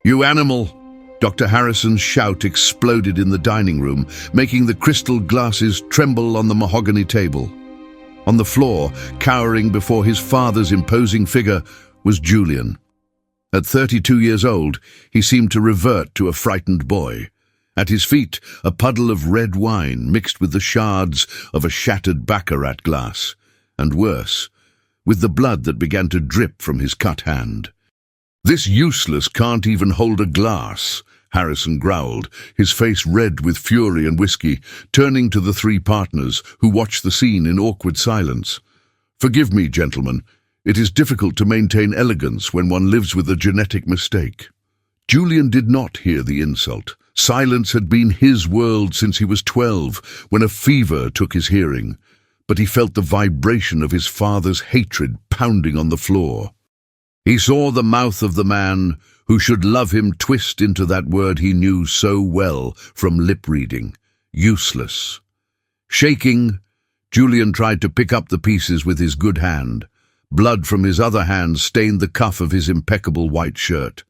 "You animal!" Dr. Harrison's shout exploded in the dining room, making the crystal glasses tremble on the mahogany table. On the floor, cowering before his father's imposing figure, was Julian. At 32 years old, he seemed to revert to a frightened boy. At his feet, a puddle of red wine mixed with the shards of a shattered baccarat glass, and worse, with the blood that began to drip from his cut hand. "This useless can't even hold a glass," Harrison growled, his face red with fury and whiskey, turning to the three partners, who watched the scene in awkward silence. "Forgive me, gentlemen. It is difficult to maintain elegance when one lives with a genetic mistake." Julian did not hear the insult. Silence had been his world since he was 12, when a fever took his hearing. But he felt the vibration of his father's hatred pounding on the floor. He saw the mouth of the man who should love him twist into that word he knew so well from lip-reading: useless. Shaking, Julian tried to pick up the pieces with his good hand. Blood from his other hand stained the cuff of his impeccable white shirt.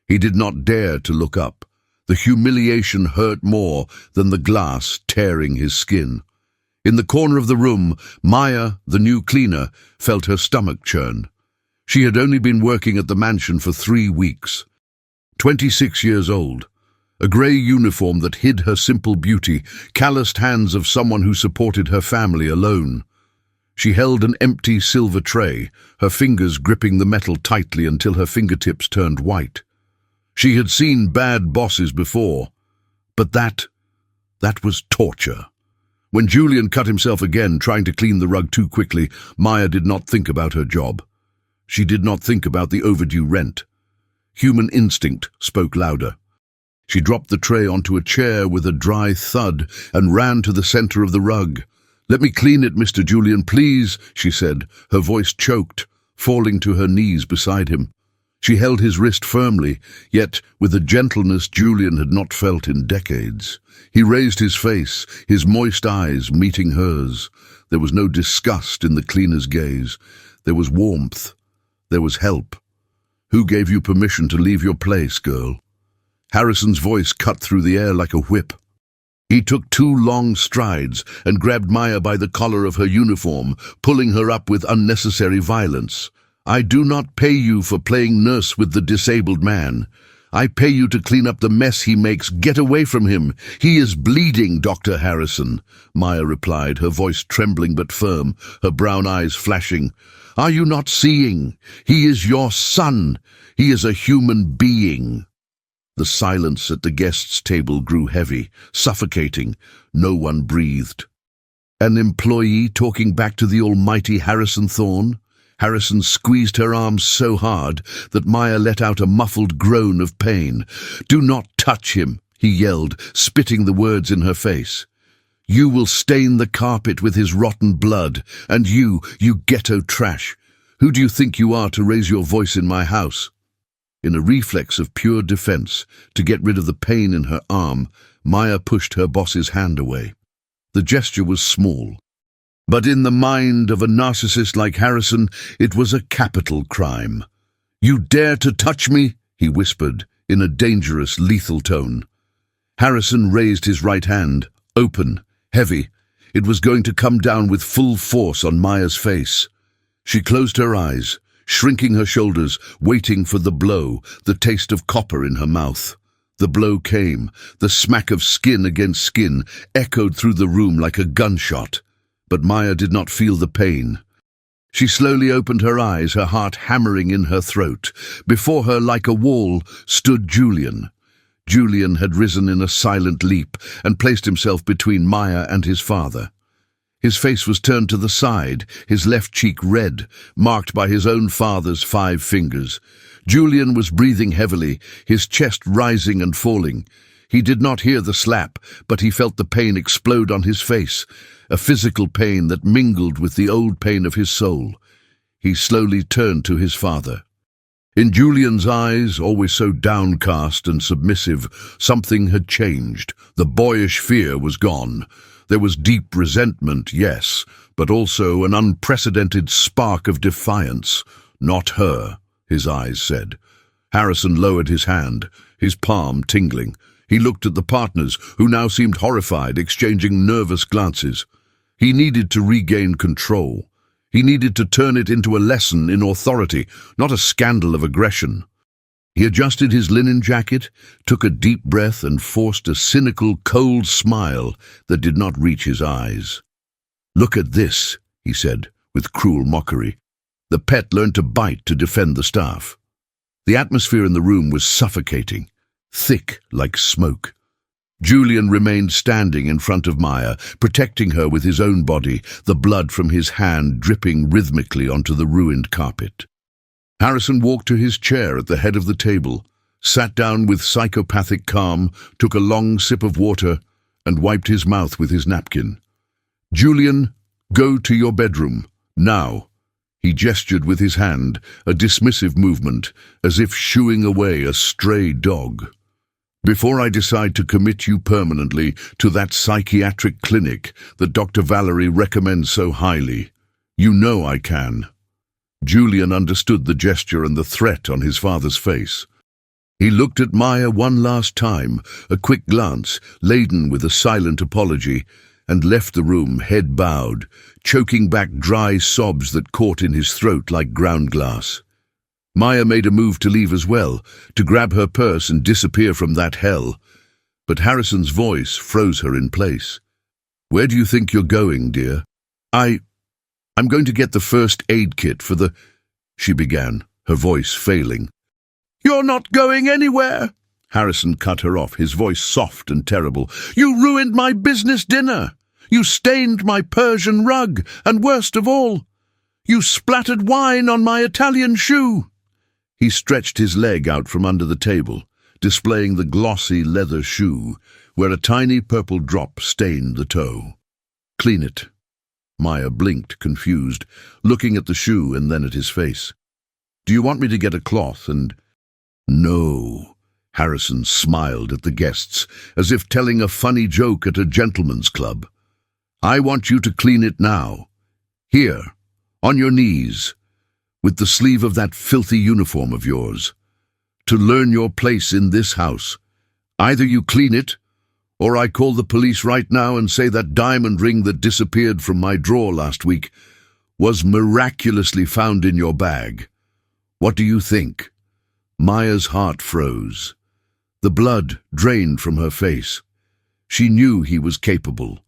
He did not dare to look up. The humiliation hurt more than the glass tearing his skin. In the corner of the room, Maya, the new cleaner, felt her stomach churn. She had only been working at the mansion for 3 weeks. 26 years old, a grey uniform that hid her simple beauty, calloused hands of someone who supported her family alone. She held an empty silver tray, her fingers gripping the metal tightly until her fingertips turned white. She had seen bad bosses before, but that was torture. When Julian cut himself again trying to clean the rug too quickly, Maya did not think about her job. She did not think about the overdue rent. Human instinct spoke louder. She dropped the tray onto a chair with a dry thud and ran to the center of the rug. "Let me clean it, Mr. Julian, please," she said, her voice choked, falling to her knees beside him. She held his wrist firmly, yet with a gentleness Julian had not felt in decades. He raised his face, his moist eyes meeting hers. There was no disgust in the cleaner's gaze. There was warmth. There was help. "Who gave you permission to leave your place, girl?" Harrison's voice cut through the air like a whip. He took 2 long strides and grabbed Maya by the collar of her uniform, pulling her up with unnecessary violence. "I do not pay you for playing nurse with the disabled man. I pay you to clean up the mess he makes. Get away from him. He is bleeding, Dr. Harrison," Maya replied, her voice trembling but firm, her brown eyes flashing. "Are you not seeing? He is your son. He is a human being." The silence at the guests' table grew heavy, suffocating. No one breathed. An employee talking back to the almighty Harrison Thorne? Harrison squeezed her arms so hard that Maya let out a muffled groan of pain. "Do not touch him," he yelled, spitting the words in her face. "You will stain the carpet with his rotten blood, and you ghetto trash. Who do you think you are to raise your voice in my house?" In a reflex of pure defense, to get rid of the pain in her arm, Maya pushed her boss's hand away. The gesture was small, but in the mind of a narcissist like Harrison, it was a capital crime. "You dare to touch me?" he whispered, in a dangerous, lethal tone. Harrison raised his right hand, open, heavy. It was going to come down with full force on Maya's face. She closed her eyes, shrinking her shoulders, waiting for the blow, the taste of copper in her mouth. The blow came. The smack of skin against skin echoed through the room like a gunshot. But Maya did not feel the pain. She slowly opened her eyes, her heart hammering in her throat. Before her, like a wall, stood Julian. Julian had risen in a silent leap and placed himself between Maya and his father. His face was turned to the side, his left cheek red, marked by his own father's 5 fingers. Julian was breathing heavily, his chest rising and falling. He did not hear the slap, but he felt the pain explode on his face, a physical pain that mingled with the old pain of his soul. He slowly turned to his father. In Julian's eyes, always so downcast and submissive, something had changed. The boyish fear was gone. There was deep resentment, yes, but also an unprecedented spark of defiance. "Not her," his eyes said. Harrison lowered his hand, his palm tingling. He looked at the partners, who now seemed horrified, exchanging nervous glances. He needed to regain control. He needed to turn it into a lesson in authority, not a scandal of aggression. He adjusted his linen jacket, took a deep breath, and forced a cynical, cold smile that did not reach his eyes. "Look at this," he said, with cruel mockery. The pet learned to bite to defend the staff. The atmosphere in the room was suffocating, thick like smoke. Julian remained standing in front of Maya, protecting her with his own body, the blood from his hand dripping rhythmically onto the ruined carpet. Harrison walked to his chair at the head of the table, sat down with psychopathic calm, took a long sip of water, and wiped his mouth with his napkin. "Julian, go to your bedroom, now." He gestured with his hand, a dismissive movement, as if shooing away a stray dog. "Before I decide to commit you permanently to that psychiatric clinic that Dr. Valerie recommends so highly, you know I can." Julian understood the gesture and the threat on his father's face. He looked at Maya one last time, a quick glance, laden with a silent apology, and left the room, head bowed, choking back dry sobs that caught in his throat like ground glass. Maya made a move to leave as well, to grab her purse and disappear from that hell, but Harrison's voice froze her in place. "Where do you think you're going, dear?" I'm going to get the first aid kit for the—" she began, her voice failing. "You're not going anywhere!" Harrison cut her off, his voice soft and terrible. "You ruined my business dinner! You stained my Persian rug, and worst of all, you splattered wine on my Italian shoe!" He stretched his leg out from under the table, displaying the glossy leather shoe, where a tiny purple drop stained the toe. "Clean it." Maya blinked, confused, looking at the shoe and then at his face. "Do you want me to get a cloth and—" "No." Harrison smiled at the guests, as if telling a funny joke at a gentleman's club. "I want you to clean it now. Here, on your knees, with the sleeve of that filthy uniform of yours. To learn your place in this house. Either you clean it, or I call the police right now and say that diamond ring that disappeared from my drawer last week was miraculously found in your bag. What do you think?" Maya's heart froze. The blood drained from her face. She knew he was capable.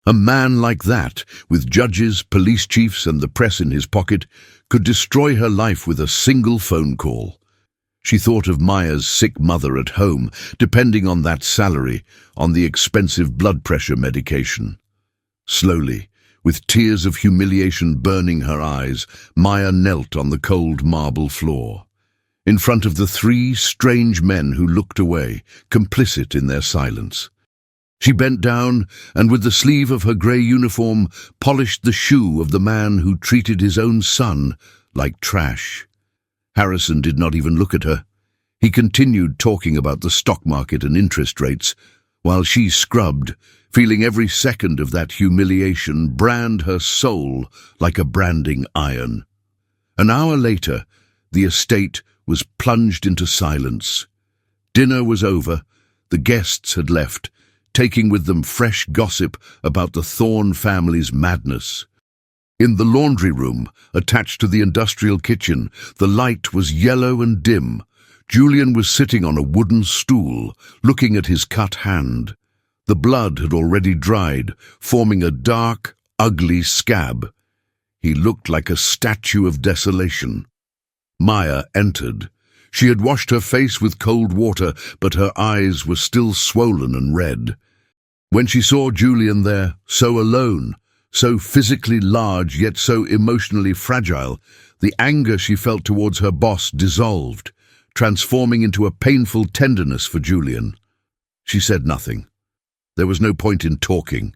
A man like that, with judges, police chiefs, and the press in his pocket, could destroy her life with a single phone call. She thought of Maya's sick mother at home, depending on that salary, on the expensive blood pressure medication. Slowly, with tears of humiliation burning her eyes, Maya knelt on the cold marble floor, in front of the three strange men who looked away, complicit in their silence. She bent down and, with the sleeve of her grey uniform, polished the shoe of the man who treated his own son like trash. Harrison did not even look at her. He continued talking about the stock market and interest rates, while she scrubbed, feeling every second of that humiliation brand her soul like a branding iron. An hour later, the estate was plunged into silence. Dinner was over. The guests had left, taking with them fresh gossip about the Thorne family's madness. In the laundry room, attached to the industrial kitchen, the light was yellow and dim. Julian was sitting on a wooden stool, looking at his cut hand. The blood had already dried, forming a dark, ugly scab. He looked like a statue of desolation. Maya entered. She had washed her face with cold water, but her eyes were still swollen and red. When she saw Julian there, so alone, so physically large yet so emotionally fragile, the anger she felt towards her boss dissolved, transforming into a painful tenderness for Julian. She said nothing. There was no point in talking.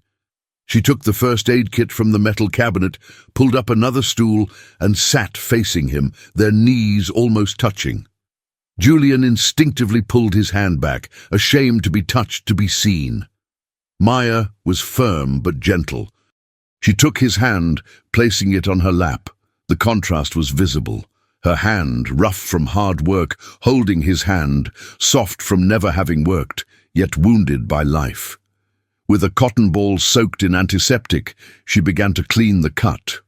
She took the first aid kit from the metal cabinet, pulled up another stool, and sat facing him, their knees almost touching. Julian instinctively pulled his hand back, ashamed to be touched, to be seen. Maya was firm but gentle. She took his hand, placing it on her lap. The contrast was visible. Her hand, rough from hard work, holding his hand, soft from never having worked, yet wounded by life. With a cotton ball soaked in antiseptic, she began to clean the cut.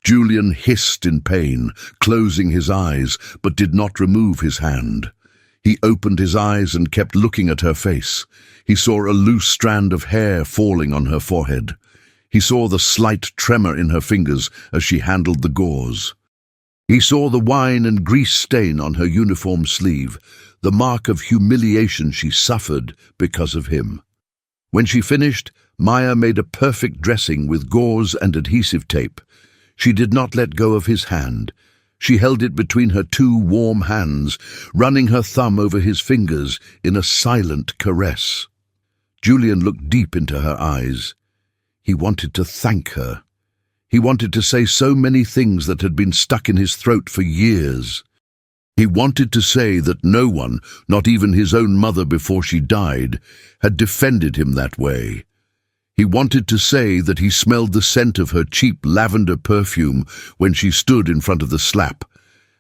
Julian hissed in pain, closing his eyes, but did not remove his hand. He opened his eyes and kept looking at her face. He saw a loose strand of hair falling on her forehead. He saw the slight tremor in her fingers as she handled the gauze. He saw the wine and grease stain on her uniform sleeve, the mark of humiliation she suffered because of him. When she finished, Maya made a perfect dressing with gauze and adhesive tape. She did not let go of his hand. She held it between her two warm hands, running her thumb over his fingers in a silent caress. Julian looked deep into her eyes. He wanted to thank her. He wanted to say so many things that had been stuck in his throat for years. He wanted to say that no one, not even his own mother before she died, had defended him that way. He wanted to say that he smelled the scent of her cheap lavender perfume when she stood in front of the slap,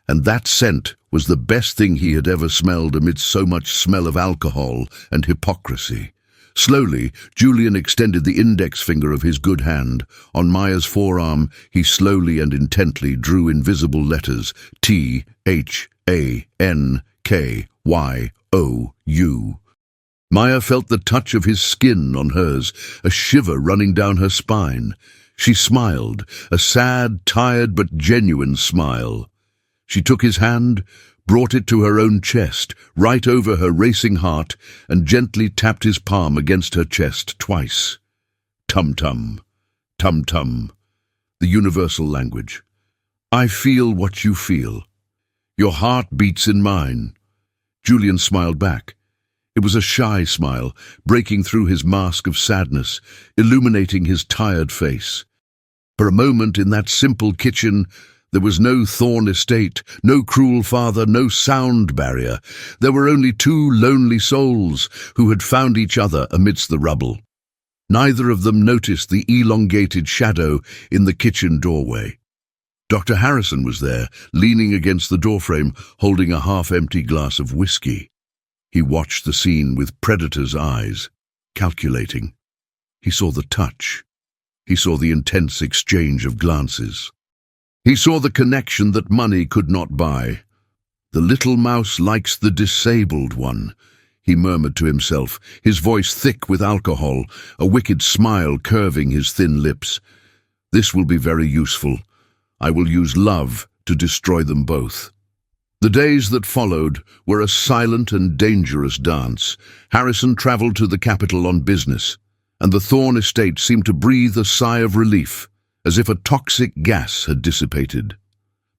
and that scent was the best thing he had ever smelled amidst so much smell of alcohol and hypocrisy. Slowly, Julian extended the index finger of his good hand. On Maya's forearm, he slowly and intently drew invisible letters THANKYOU. Maya felt the touch of his skin on hers, a shiver running down her spine. She smiled, a sad, tired but genuine smile. She took his hand, brought it to her own chest, right over her racing heart, and gently tapped his palm against her chest twice. Tum-tum, tum-tum, the universal language. I feel what you feel. Your heart beats in mine. Julian smiled back. It was a shy smile, breaking through his mask of sadness, illuminating his tired face. For a moment in that simple kitchen, there was no thorn estate, no cruel father, no sound barrier. There were only two lonely souls who had found each other amidst the rubble. Neither of them noticed the elongated shadow in the kitchen doorway. Dr. Harrison was there, leaning against the doorframe, holding a half-empty glass of whiskey. He watched the scene with predator's eyes, calculating. He saw the touch. He saw the intense exchange of glances. He saw the connection that money could not buy. The little mouse likes the disabled one, he murmured to himself, his voice thick with alcohol, a wicked smile curving his thin lips. This will be very useful. I will use love to destroy them both. The days that followed were a silent and dangerous dance. Harrison traveled to the capital on business, and the Thorne estate seemed to breathe a sigh of relief, as if a toxic gas had dissipated.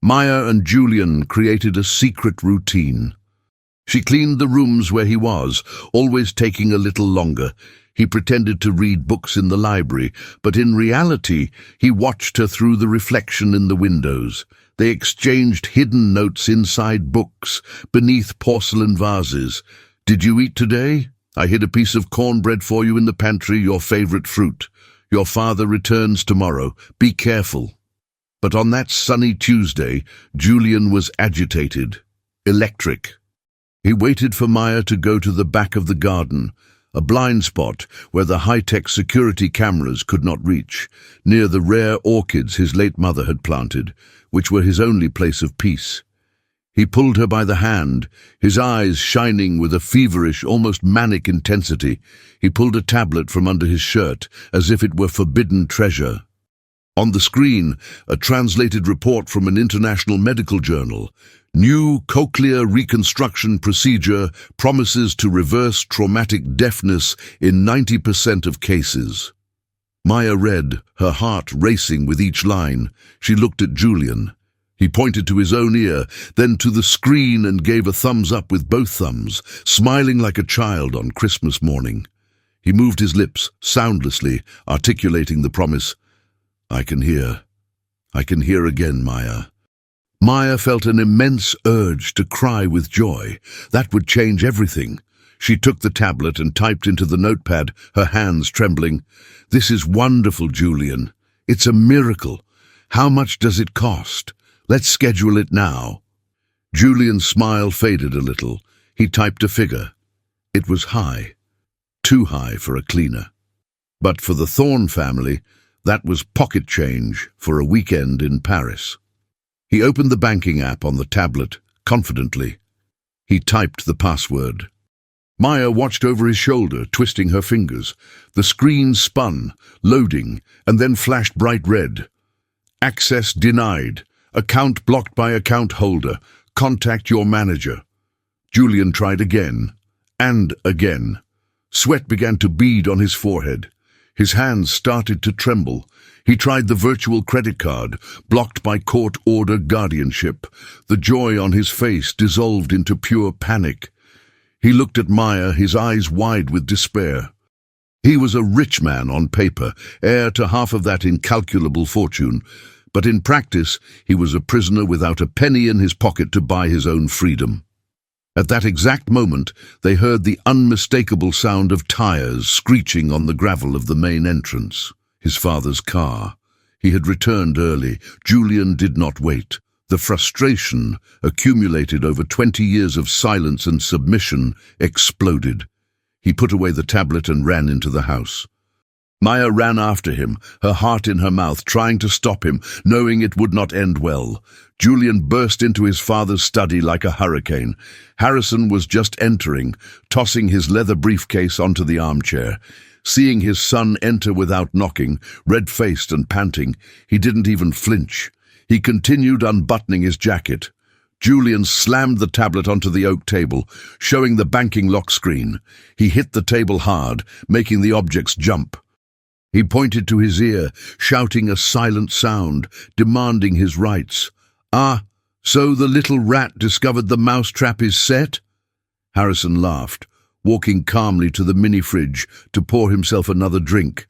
Maya and Julian created a secret routine. She cleaned the rooms where he was, always taking a little longer. He pretended to read books in the library, but in reality, he watched her through the reflection in the windows. They exchanged hidden notes inside books, beneath porcelain vases. Did you eat today? I hid a piece of cornbread for you in the pantry, your favorite fruit. Your father returns tomorrow. Be careful. But on that sunny Tuesday, Julian was agitated, electric. He waited for Maya to go to the back of the garden, a blind spot where the high-tech security cameras could not reach, near the rare orchids his late mother had planted, which were his only place of peace. He pulled her by the hand, his eyes shining with a feverish, almost manic intensity. He pulled a tablet from under his shirt, as if it were forbidden treasure. On the screen, a translated report from an international medical journal. New cochlear reconstruction procedure promises to reverse traumatic deafness in 90% of cases. Maya read, her heart racing with each line. She looked at Julian. He pointed to his own ear, then to the screen and gave a thumbs up with both thumbs, smiling like a child on Christmas morning. He moved his lips, soundlessly, articulating the promise, I can hear. I can hear again, Maya. Maya felt an immense urge to cry with joy. That would change everything. She took the tablet and typed into the notepad, her hands trembling. This is wonderful, Julian. It's a miracle. How much does it cost? Let's schedule it now. Julian's smile faded a little. He typed a figure. It was high. Too high for a cleaner. But for the Thorne family, that was pocket change for a weekend in Paris. He opened the banking app on the tablet, confidently. He typed the password. Maya watched over his shoulder, twisting her fingers. The screen spun, loading, and then flashed bright red. Access denied. Account blocked by account holder. Contact your manager. Julian tried again, and again. Sweat began to bead on his forehead. His hands started to tremble. He tried the virtual credit card, blocked by court-order guardianship. The joy on his face dissolved into pure panic. He looked at Maya, his eyes wide with despair. He was a rich man on paper, heir to half of that incalculable fortune, but in practice he was a prisoner without a penny in his pocket to buy his own freedom. At that exact moment, they heard the unmistakable sound of tires screeching on the gravel of the main entrance. His father's car. He had returned early. Julian did not wait. The frustration, accumulated over 20 years of silence and submission, exploded. He put away the tablet and ran into the house. Maya ran after him, her heart in her mouth, trying to stop him, knowing it would not end well. Julian burst into his father's study like a hurricane. Harrison was just entering, tossing his leather briefcase onto the armchair. Seeing his son enter without knocking, red-faced and panting, he didn't even flinch. He continued unbuttoning his jacket. Julian slammed the tablet onto the oak table, showing the banking lock screen. He hit the table hard, making the objects jump. He pointed to his ear, shouting a silent sound, demanding his rights. "Ah, so the little rat discovered the mousetrap is set?" Harrison laughed, walking calmly to the mini-fridge to pour himself another drink.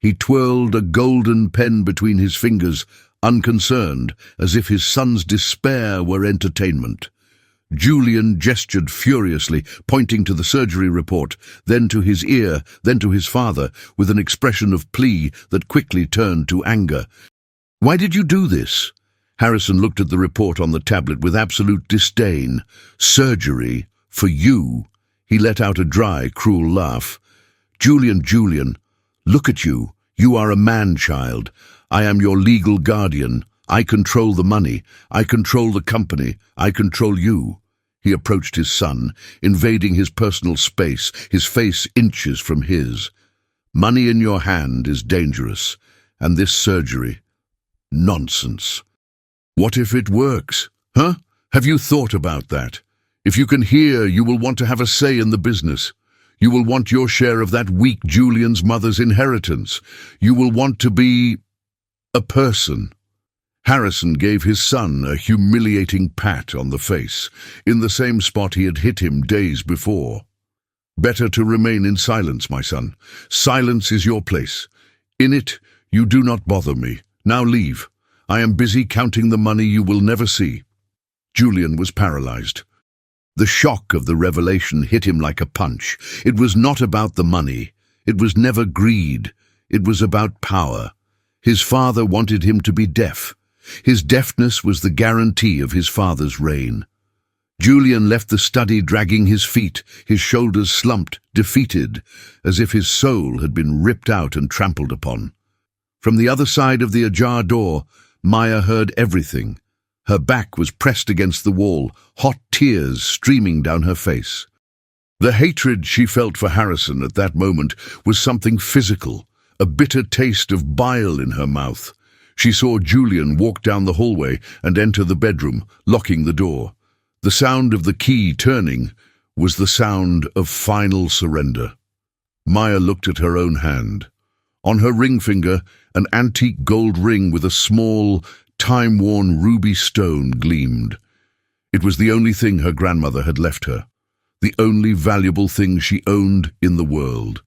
He twirled a golden pen between his fingers, unconcerned, as if his son's despair were entertainment. Julian gestured furiously, pointing to the surgery report, then to his ear, then to his father, with an expression of plea that quickly turned to anger. "Why did you do this?" Harrison looked at the report on the tablet with absolute disdain. "Surgery? For you?" He let out a dry, cruel laugh. Julian, look at you. You are a man-child. I am your legal guardian. I control the money. I control the company. I control you." He approached his son, invading his personal space, his face inches from his. "Money in your hand is dangerous, and this surgery, nonsense. What if it works? Huh? Have you thought about that? If you can hear, you will want to have a say in the business. You will want your share of that weak Julian's mother's inheritance. You will want to be a person." Harrison gave his son a humiliating pat on the face, in the same spot he had hit him days before. "Better to remain in silence, my son. Silence is your place. In it, you do not bother me. Now leave. I am busy counting the money you will never see." Julian was paralyzed. The shock of the revelation hit him like a punch. It was not about the money. It was never greed. It was about power. His father wanted him to be deaf. His deafness was the guarantee of his father's reign. Julian left the study dragging his feet, his shoulders slumped, defeated, as if his soul had been ripped out and trampled upon. From the other side of the ajar door, Maya heard everything. Her back was pressed against the wall, hot tears streaming down her face. The hatred she felt for Harrison at that moment was something physical, a bitter taste of bile in her mouth. She saw Julian walk down the hallway and enter the bedroom, locking the door. The sound of the key turning was the sound of final surrender. Maya looked at her own hand. On her ring finger, an antique gold ring with a small, time-worn ruby stone gleamed. It was the only thing her grandmother had left her, the only valuable thing she owned in the world.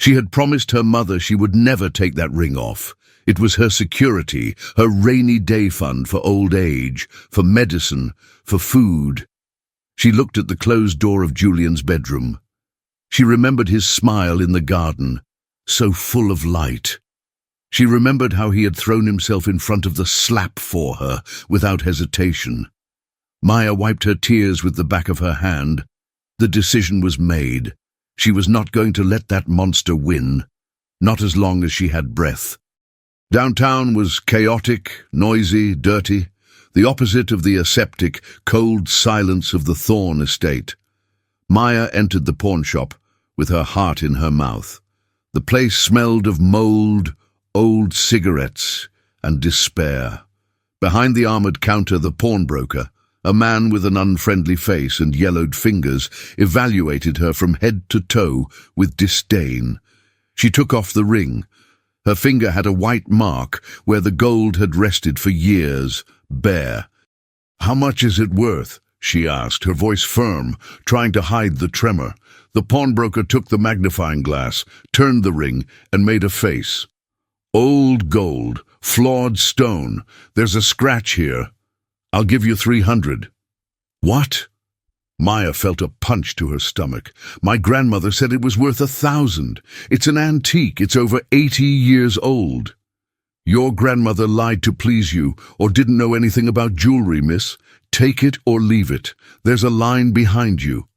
She had promised her mother she would never take that ring off. It was her security, her rainy day fund for old age, for medicine, for food. She looked at the closed door of Julian's bedroom. She remembered his smile in the garden, so full of light. She remembered how he had thrown himself in front of the slap for her, without hesitation. Maya wiped her tears with the back of her hand. The decision was made. She was not going to let that monster win, not as long as she had breath. Downtown was chaotic, noisy, dirty, the opposite of the aseptic, cold silence of the Thorne estate. Maya entered the pawn shop with her heart in her mouth. The place smelled of mold, old cigarettes, and despair. Behind the armored counter, the pawnbroker, a man with an unfriendly face and yellowed fingers, evaluated her from head to toe with disdain. She took off the ring. Her finger had a white mark where the gold had rested for years, bare. "How much is it worth?" she asked, her voice firm, trying to hide the tremor. The pawnbroker took the magnifying glass, turned the ring, and made a face. "Old gold, flawed stone. There's a scratch here. I'll give you 300. "What?" Maya felt a punch to her stomach. "My grandmother said it was worth 1,000. It's an antique. It's over 80 years old." "Your grandmother lied to please you, or didn't know anything about jewelry, miss. Take it or leave it. There's a line behind you."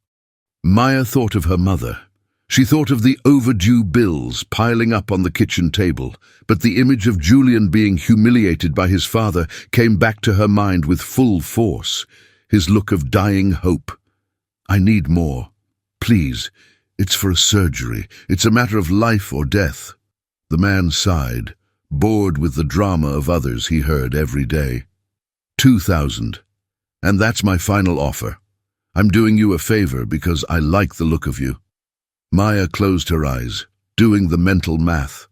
Maya thought of her mother. She thought of the overdue bills piling up on the kitchen table, but the image of Julian being humiliated by his father came back to her mind with full force, his look of dying hope. "I need more. Please, it's for a surgery. It's a matter of life or death." The man sighed, bored with the drama of others he heard every day. 2,000. And that's my final offer. I'm doing you a favor because I like the look of you." Maya closed her eyes, doing the mental math.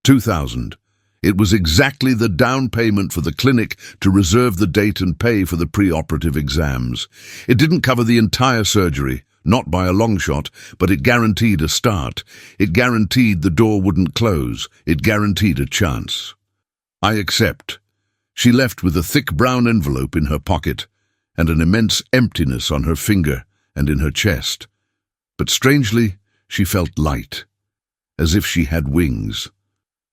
2,000. It was exactly the down payment for the clinic to reserve the date and pay for the pre-operative exams. It didn't cover the entire surgery, not by a long shot, but it guaranteed a start. It guaranteed the door wouldn't close. It guaranteed a chance. "I accept." She left with a thick brown envelope in her pocket and an immense emptiness on her finger and in her chest. But strangely, she felt light, as if she had wings.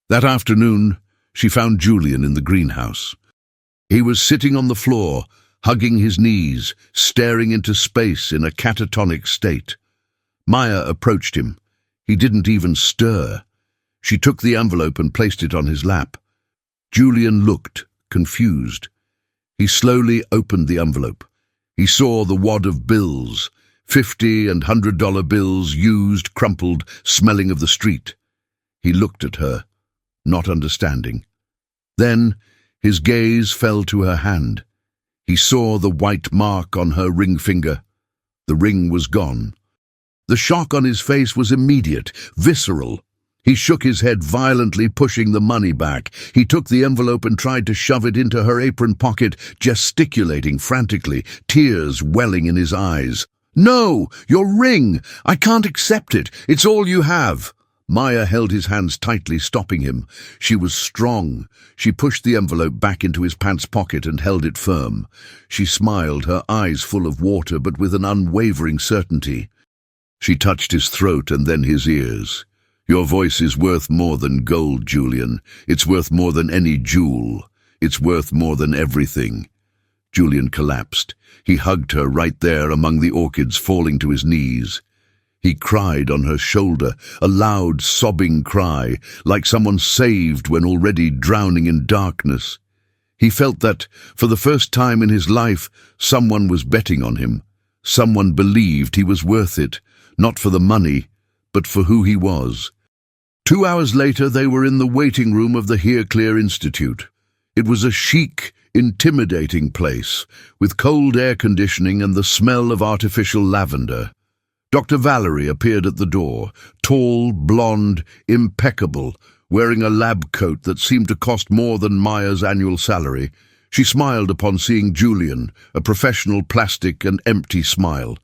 That afternoon, she found Julian in the greenhouse. He was sitting on the floor, hugging his knees, staring into space in a catatonic state. Maya approached him. He didn't even stir. She took the envelope and placed it on his lap. Julian looked, confused. He slowly opened the envelope. He saw the wad of bills, $50 and $100 bills, used, crumpled, smelling of the street. He looked at her, not understanding. Then his gaze fell to her hand. He saw the white mark on her ring finger. The ring was gone. The shock on his face was immediate, visceral. He shook his head violently, pushing the money back. He took the envelope and tried to shove it into her apron pocket, gesticulating frantically, tears welling in his eyes. "No! Your ring! I can't accept it! It's all you have!" Maya held his hands tightly, stopping him. She was strong. She pushed the envelope back into his pants pocket and held it firm. She smiled, her eyes full of water, but with an unwavering certainty. She touched his throat and then his ears. "Your voice is worth more than gold, Julian. It's worth more than any jewel. It's worth more than everything." Julian collapsed. He hugged her right there among the orchids, falling to his knees. He cried on her shoulder, a loud, sobbing cry, like someone saved when already drowning in darkness. He felt that, for the first time in his life, someone was betting on him. Someone believed he was worth it, not for the money, but for who he was. 2 hours later, they were in the waiting room of the Here Clear Institute. It was a chic, intimidating place, with cold air conditioning and the smell of artificial lavender. Dr. Valerie appeared at the door, tall, blonde, impeccable, wearing a lab coat that seemed to cost more than Maya's annual salary. She smiled upon seeing Julian, a professional plastic and empty smile.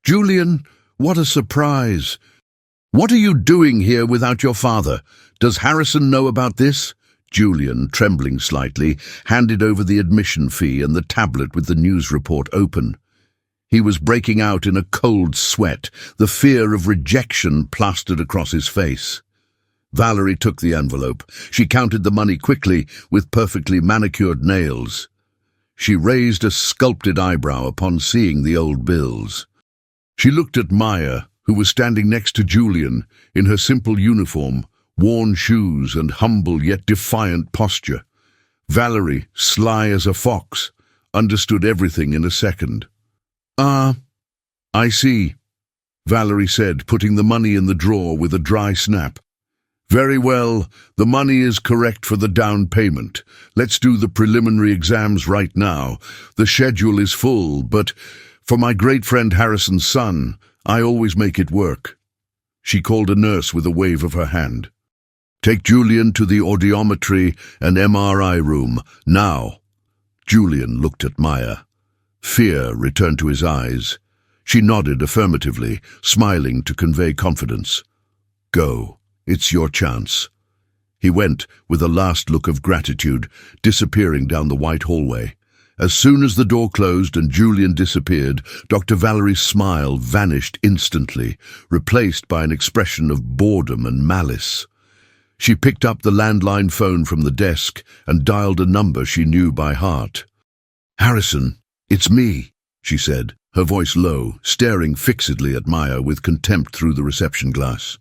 "Julian, what a surprise! What are you doing here without your father? Does Harrison know about this?" Julian, trembling slightly, handed over the admission fee and the tablet with the news report open. He was breaking out in a cold sweat, the fear of rejection plastered across his face. Valerie took the envelope. She counted the money quickly with perfectly manicured nails. She raised a sculpted eyebrow upon seeing the old bills. She looked at Maya, who was standing next to Julian, in her simple uniform, worn shoes and humble yet defiant posture. Valerie, sly as a fox, understood everything in a second. "Ah, I see," Valerie said, putting the money in the drawer with a dry snap. "Very well, the money is correct for the down payment. Let's do the preliminary exams right now. The schedule is full, but for my great friend Harrison's son, I always make it work." She called a nurse with a wave of her hand. "Take Julian to the audiometry and MRI room, now." Julian looked at Maya. Fear returned to his eyes. She nodded affirmatively, smiling to convey confidence. "Go. It's your chance." He went with a last look of gratitude, disappearing down the white hallway. As soon as the door closed and Julian disappeared, Dr. Valerie's smile vanished instantly, replaced by an expression of boredom and malice. She picked up the landline phone from the desk and dialed a number she knew by heart. "Harrison, it's me," she said, her voice low, staring fixedly at Maya with contempt through the reception glass.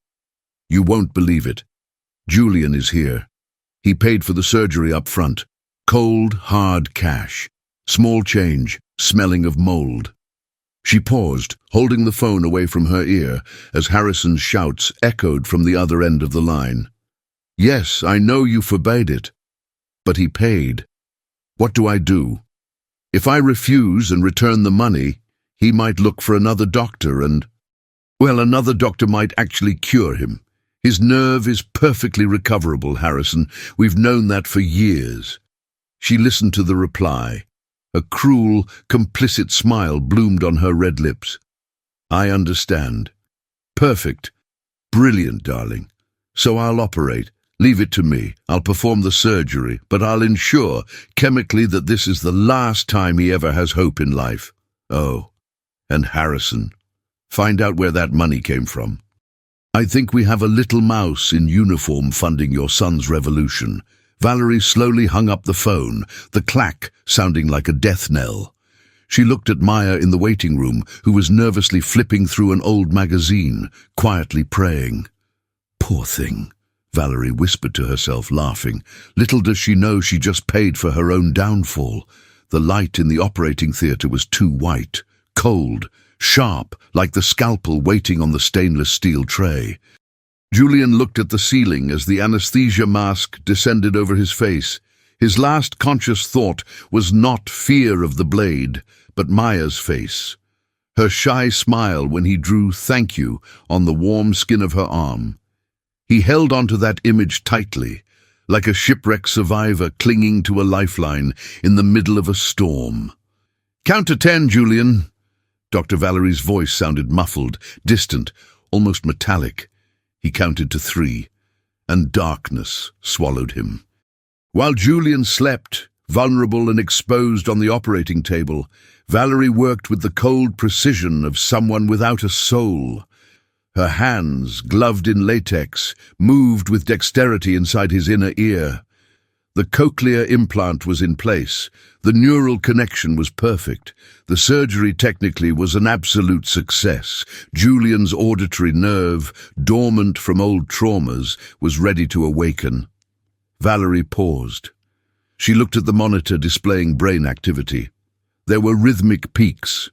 "You won't believe it. Julian is here. He paid for the surgery up front. Cold, hard cash. Small change, smelling of mold." She paused, holding the phone away from her ear, as Harrison's shouts echoed from the other end of the line. "Yes, I know you forbade it. But he paid. What do I do? If I refuse and return the money, he might look for another doctor and... well, another doctor might actually cure him. His nerve is perfectly recoverable, Harrison. We've known that for years." She listened to the reply. A cruel, complicit smile bloomed on her red lips. "I understand. Perfect. Brilliant, darling. So I'll operate. Leave it to me. I'll perform the surgery, but I'll ensure, chemically, that this is the last time he ever has hope in life. Oh, and Harrison, find out where that money came from. I think we have a little mouse in uniform funding your son's revolution." Valerie slowly hung up the phone, the clack sounding like a death knell. She looked at Maya in the waiting room, who was nervously flipping through an old magazine, quietly praying. "Poor thing," Valerie whispered to herself, laughing. Little does she know she just paid for her own downfall. The light in the operating theatre was too white, cold, sharp, like the scalpel waiting on the stainless steel tray. Julian looked at the ceiling as the anesthesia mask descended over his face. His last conscious thought was not fear of the blade, but Maya's face. Her shy smile when he drew "thank you" on the warm skin of her arm. He held onto that image tightly, like a shipwrecked survivor clinging to a lifeline in the middle of a storm. "Count to 10, Julian." Dr. Valerie's voice sounded muffled, distant, almost metallic. He counted to 3, and darkness swallowed him. While Julian slept, vulnerable and exposed on the operating table, Valerie worked with the cold precision of someone without a soul. Her hands, gloved in latex, moved with dexterity inside his inner ear. The cochlear implant was in place. The neural connection was perfect. The surgery technically was an absolute success. Julian's auditory nerve, dormant from old traumas, was ready to awaken. Valerie paused. She looked at the monitor displaying brain activity. There were rhythmic peaks.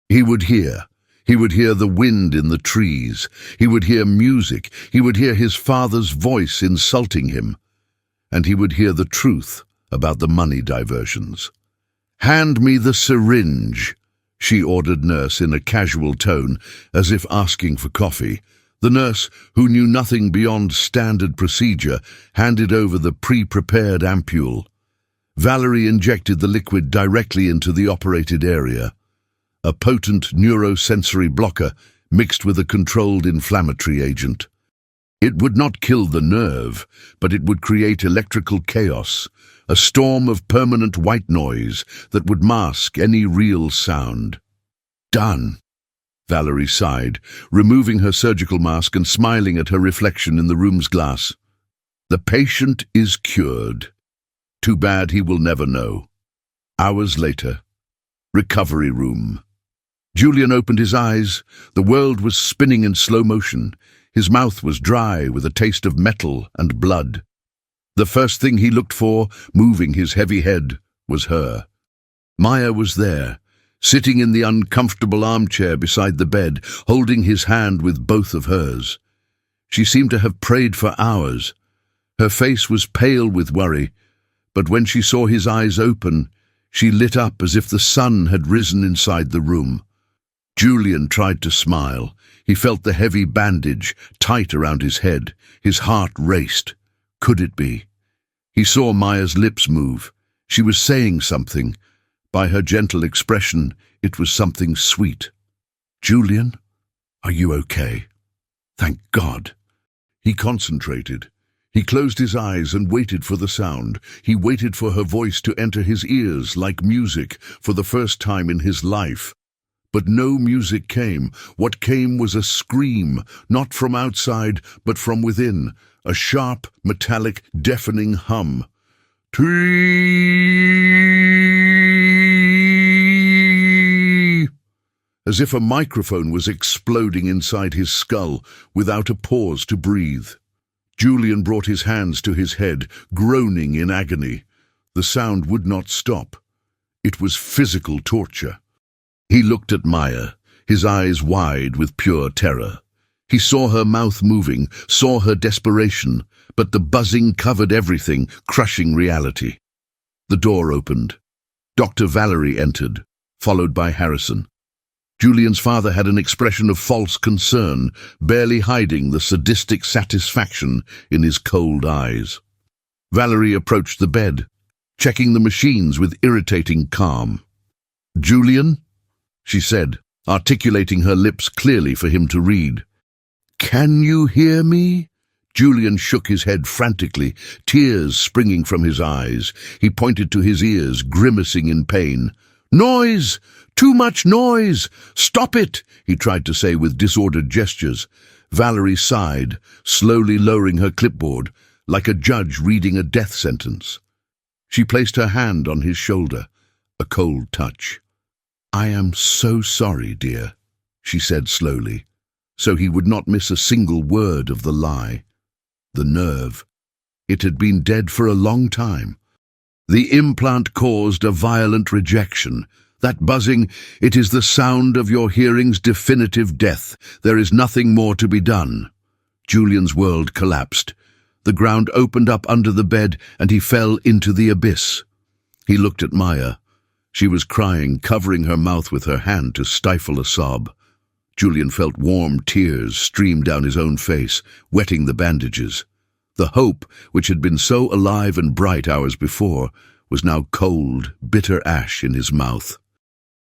He would hear. He would hear the wind in the trees. He would hear music. He would hear his father's voice insulting him. And he would hear the truth about the money diversions. "Hand me the syringe," she ordered nurse in a casual tone, as if asking for coffee. The nurse, who knew nothing beyond standard procedure, handed over the pre-prepared ampule. Valerie injected the liquid directly into the operated area. A potent neurosensory blocker mixed with a controlled inflammatory agent. It would not kill the nerve, but it would create electrical chaos, a storm of permanent white noise that would mask any real sound. "Done," Valerie sighed, removing her surgical mask and smiling at her reflection in the room's glass. "The patient is cured. Too bad he will never know." Hours later, recovery room. Julian opened his eyes. The world was spinning in slow motion. His mouth was dry with a taste of metal and blood. The first thing he looked for, moving his heavy head, was her. Maya was there, sitting in the uncomfortable armchair beside the bed, holding his hand with both of hers. She seemed to have prayed for hours. Her face was pale with worry, but when she saw his eyes open, she lit up as if the sun had risen inside the room. Julian tried to smile. He felt the heavy bandage tight around his head. His heart raced. Could it be? He saw Maya's lips move. She was saying something. By her gentle expression, it was something sweet. "Julian, are you okay?" "Thank God." He concentrated. He closed his eyes and waited for the sound. He waited for her voice to enter his ears like music for the first time in his life. But no music came. What came was a scream, not from outside, but from within, a sharp, metallic, deafening hum. Tee! As if a microphone was exploding inside his skull, without a pause to breathe. Julian brought his hands to his head, groaning in agony. The sound would not stop. It was physical torture. He looked at Maya, his eyes wide with pure terror. He saw her mouth moving, saw her desperation, but the buzzing covered everything, crushing reality. The door opened. Dr. Valerie entered, followed by Harrison. Julian's father had an expression of false concern, barely hiding the sadistic satisfaction in his cold eyes. Valerie approached the bed, checking the machines with irritating calm. "Julian?" she said, articulating her lips clearly for him to read. "Can you hear me?" Julian shook his head frantically, tears springing from his eyes. He pointed to his ears, grimacing in pain. "Noise! Too much noise! Stop it!" he tried to say with disordered gestures. Valerie sighed, slowly lowering her clipboard, like a judge reading a death sentence. She placed her hand on his shoulder, a cold touch. "I am so sorry, dear," she said slowly, so he would not miss a single word of the lie. The nerve. It had been dead for a long time. The implant caused a violent rejection. That buzzing, it is the sound of your hearing's definitive death. There is nothing more to be done. Julian's world collapsed. The ground opened up under the bed and he fell into the abyss. He looked at Maya. She was crying, covering her mouth with her hand to stifle a sob. Julian felt warm tears stream down his own face, wetting the bandages. The hope, which had been so alive and bright hours before, was now cold, bitter ash in his mouth.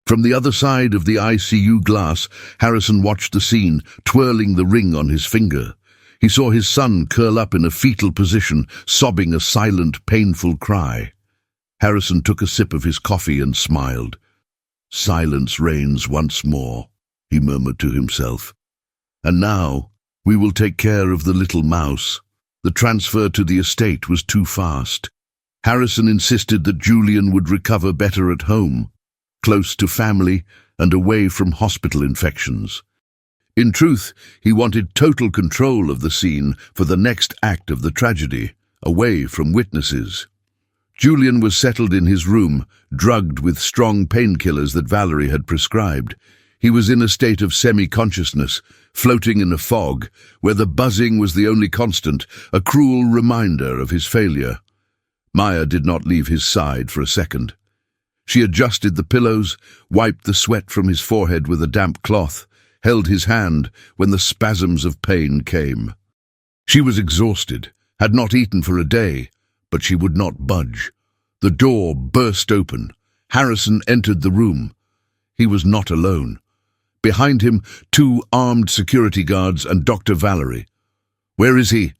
From the other side of the ICU glass, Harrison watched the scene, twirling the ring on his finger. He saw his son curl up in a fetal position, sobbing a silent, painful cry. Harrison took a sip of his coffee and smiled. "Silence reigns once more," he murmured to himself. "And now we will take care of the little mouse." The transfer to the estate was too fast. Harrison insisted that Julian would recover better at home, close to family and away from hospital infections. In truth, he wanted total control of the scene for the next act of the tragedy, away from witnesses. Julian was settled in his room, drugged with strong painkillers that Valerie had prescribed. He was in a state of semi-consciousness, floating in a fog, where the buzzing was the only constant, a cruel reminder of his failure. Maya did not leave his side for a second. She adjusted the pillows, wiped the sweat from his forehead with a damp cloth, held his hand when the spasms of pain came. She was exhausted, had not eaten for a day, but she would not budge. The door burst open. Harrison entered the room. He was not alone. Behind him, 2 armed security guards and Dr. Valerie. "Where is he?"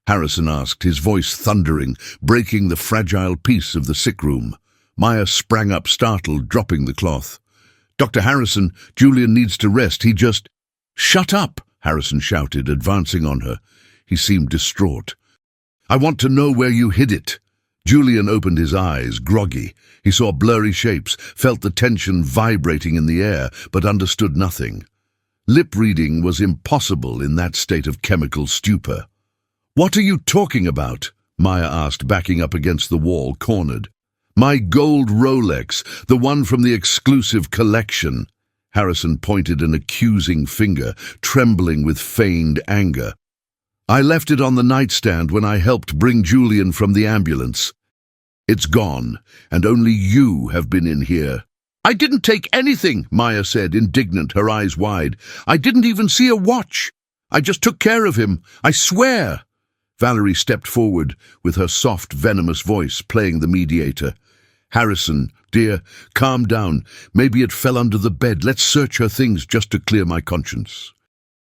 Harrison asked, his voice thundering, breaking the fragile peace of the sick room. Maya sprang up, startled, dropping the cloth. "Dr. Harrison, Julian needs to rest. He just—" "Shut up!" Harrison shouted, advancing on her. He seemed distraught. "I want to know where you hid it. Julian opened his eyes, groggy. He saw blurry shapes, felt the tension vibrating in the air, but understood nothing. Lip reading was impossible in that state of chemical stupor. "What are you talking about?" Maya asked, backing up against the wall, cornered. "My gold Rolex, the one from the exclusive collection." Harrison pointed an accusing finger, trembling with feigned anger. "I left it on the nightstand when I helped bring Julian from the ambulance. It's gone, and only you have been in here." "I didn't take anything," Maya said, indignant, her eyes wide. "I didn't even see a watch. I just took care of him. I swear." Valerie stepped forward, with her soft, venomous voice playing the mediator. "Harrison, dear, calm down. Maybe it fell under the bed. Let's search her things just to clear my conscience.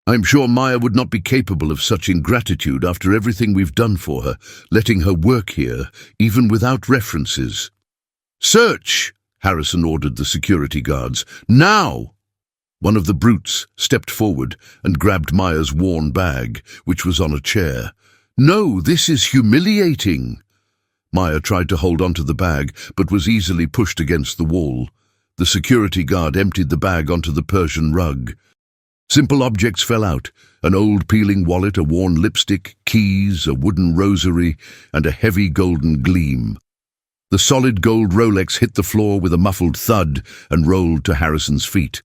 I'm sure Maya would not be capable of such ingratitude after everything we've done for her, letting her work here, even without references." "Search!" Harrison ordered the security guards. "Now!" One of the brutes stepped forward and grabbed Maya's worn bag, which was on a chair. "No, this is humiliating." Maya tried to hold onto the bag, but was easily pushed against the wall. The security guard emptied the bag onto the Persian rug. Simple objects fell out: an old peeling wallet, a worn lipstick, keys, a wooden rosary, and a heavy golden gleam. The solid gold Rolex hit the floor with a muffled thud and rolled to Harrison's feet.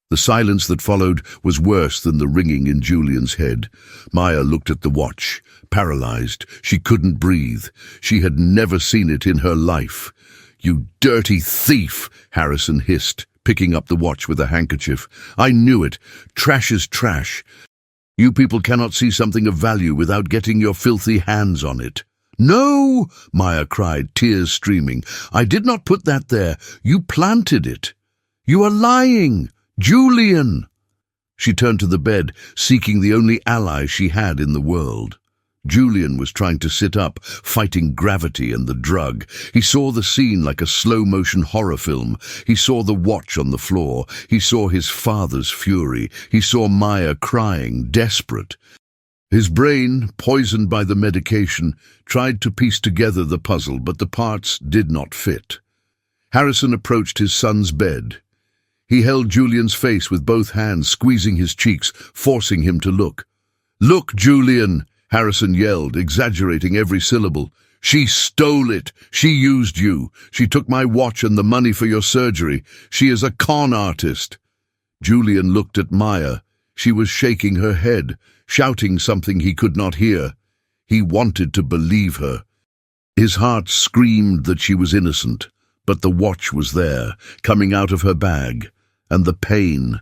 The silence that followed was worse than the ringing in Julian's head. Maya looked at the watch, paralyzed. She couldn't breathe. She had never seen it in her life. "You dirty thief," Harrison hissed, picking up the watch with a handkerchief. "I knew it. Trash is trash. You people cannot see something of value without getting your filthy hands on it." "No!" Maya cried, tears streaming. "I did not put that there. You planted it. You are lying. Julian!" She turned to the bed, seeking the only ally she had in the world. Julian was trying to sit up, fighting gravity and the drug. He saw the scene like a slow-motion horror film. He saw the watch on the floor. He saw his father's fury. He saw Maya crying, desperate. His brain, poisoned by the medication, tried to piece together the puzzle, but the parts did not fit. Harrison approached his son's bed. He held Julian's face with both hands, squeezing his cheeks, forcing him to look. "Look, Julian!" Harrison yelled, exaggerating every syllable. "She stole it. She used you. She took my watch and the money for your surgery. She is a con artist." Julian looked at Maya. She was shaking her head, shouting something he could not hear. He wanted to believe her. His heart screamed that she was innocent, but the watch was there, coming out of her bag. And the pain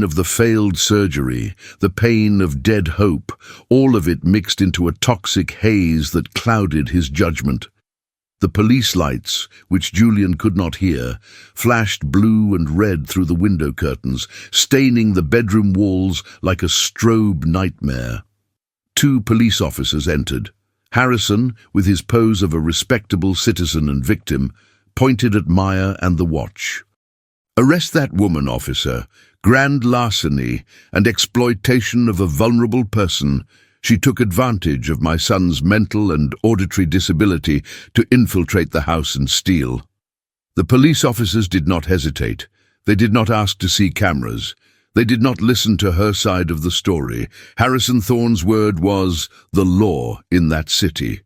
of the failed surgery, the pain of dead hope, all of it mixed into a toxic haze that clouded his judgment. The police lights, which Julian could not hear, flashed blue and red through the window curtains, staining the bedroom walls like a strobe nightmare. 2 police officers entered. Harrison, with his pose of a respectable citizen and victim, pointed at Maya and the watch. "Arrest that woman, officer. Grand larceny and exploitation of a vulnerable person. She took advantage of my son's mental and auditory disability to infiltrate the house and steal." The police officers did not hesitate. They did not ask to see cameras. They did not listen to her side of the story. Harrison Thorne's word was the law in that city.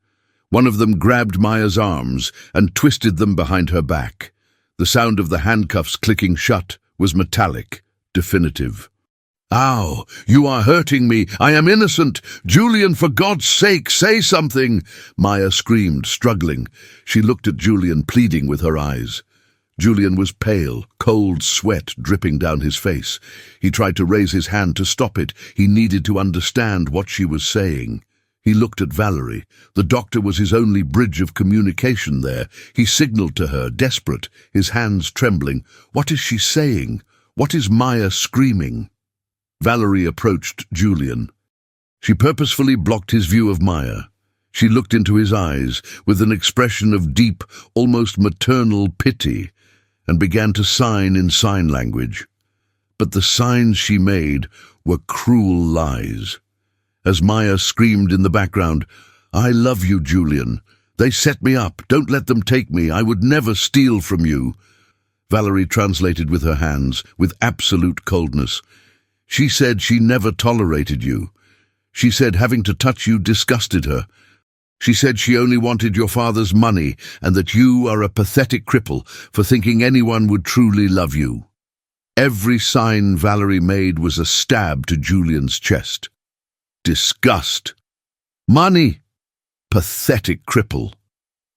One of them grabbed Maya's arms and twisted them behind her back. The sound of the handcuffs clicking shut was metallic, definitive. "Ow! You are hurting me! I am innocent! Julian, for God's sake, say something!" Maya screamed, struggling. She looked at Julian, pleading with her eyes. Julian was pale, cold sweat dripping down his face. He tried to raise his hand to stop it. He needed to understand what she was saying. He looked at Valerie. The doctor was his only bridge of communication there. He signaled to her, desperate, his hands trembling. What is she saying? What is Maya screaming? Valerie approached Julian. She purposefully blocked his view of Maya. She looked into his eyes with an expression of deep, almost maternal pity, and began to sign in sign language. But the signs she made were cruel lies. As Maya screamed in the background, "I love you, Julian," They set me up. Don't let them take me. I would never steal from you." Valerie translated with her hands, with absolute coldness. "She said she never tolerated you. She said having to touch you disgusted her. She said she only wanted your father's money and that you are a pathetic cripple for thinking anyone would truly love you." Every sign Valerie made was a stab to Julian's chest. Disgust. Money. Pathetic cripple.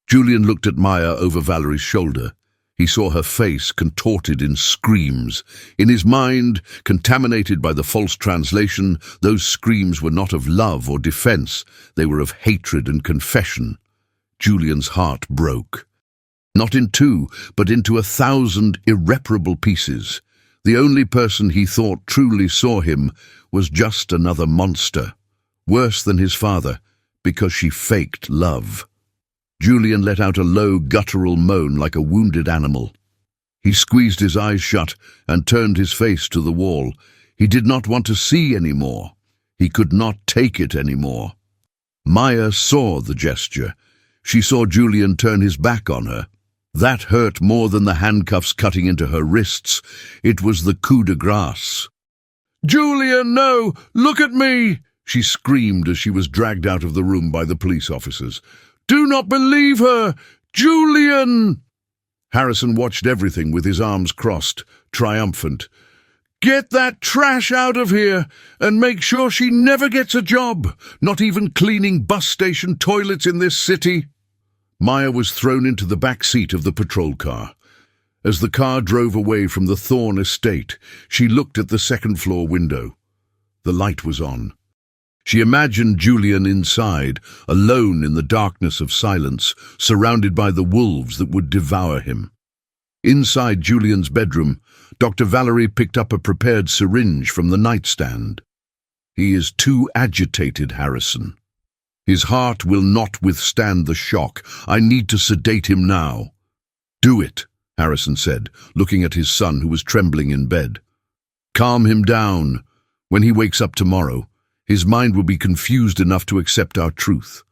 Julian looked at Maya over Valerie's shoulder. He saw her face contorted in screams. In his mind, contaminated by the false translation, those screams were not of love or defense. They were of hatred and confession. Julian's heart broke. Not in two, but into 1,000 irreparable pieces. The only person he thought truly saw him was just another monster. Worse than his father, because she faked love. Julian let out a low, guttural moan like a wounded animal. He squeezed his eyes shut and turned his face to the wall. He did not want to see any more. He could not take it any more. Maya saw the gesture. She saw Julian turn his back on her. That hurt more than the handcuffs cutting into her wrists. It was the coup de grace. "Julian, no! Look at me!" she screamed as she was dragged out of the room by the police officers. "Do not believe her! Julian!" Harrison watched everything with his arms crossed, triumphant. "Get that trash out of here and make sure she never gets a job, not even cleaning bus station toilets in this city." Maya was thrown into the back seat of the patrol car. As the car drove away from the Thorne estate, she looked at the second-floor window. The light was on. She imagined Julian inside, alone in the darkness of silence, surrounded by the wolves that would devour him. Inside Julian's bedroom, Dr. Valerie picked up a prepared syringe from the nightstand. "He is too agitated, Harrison. His heart will not withstand the shock. I need to sedate him now." "Do it," Harrison said, looking at his son who was trembling in bed. "Calm him down. When he wakes up tomorrow, his mind will be confused enough to accept our truth.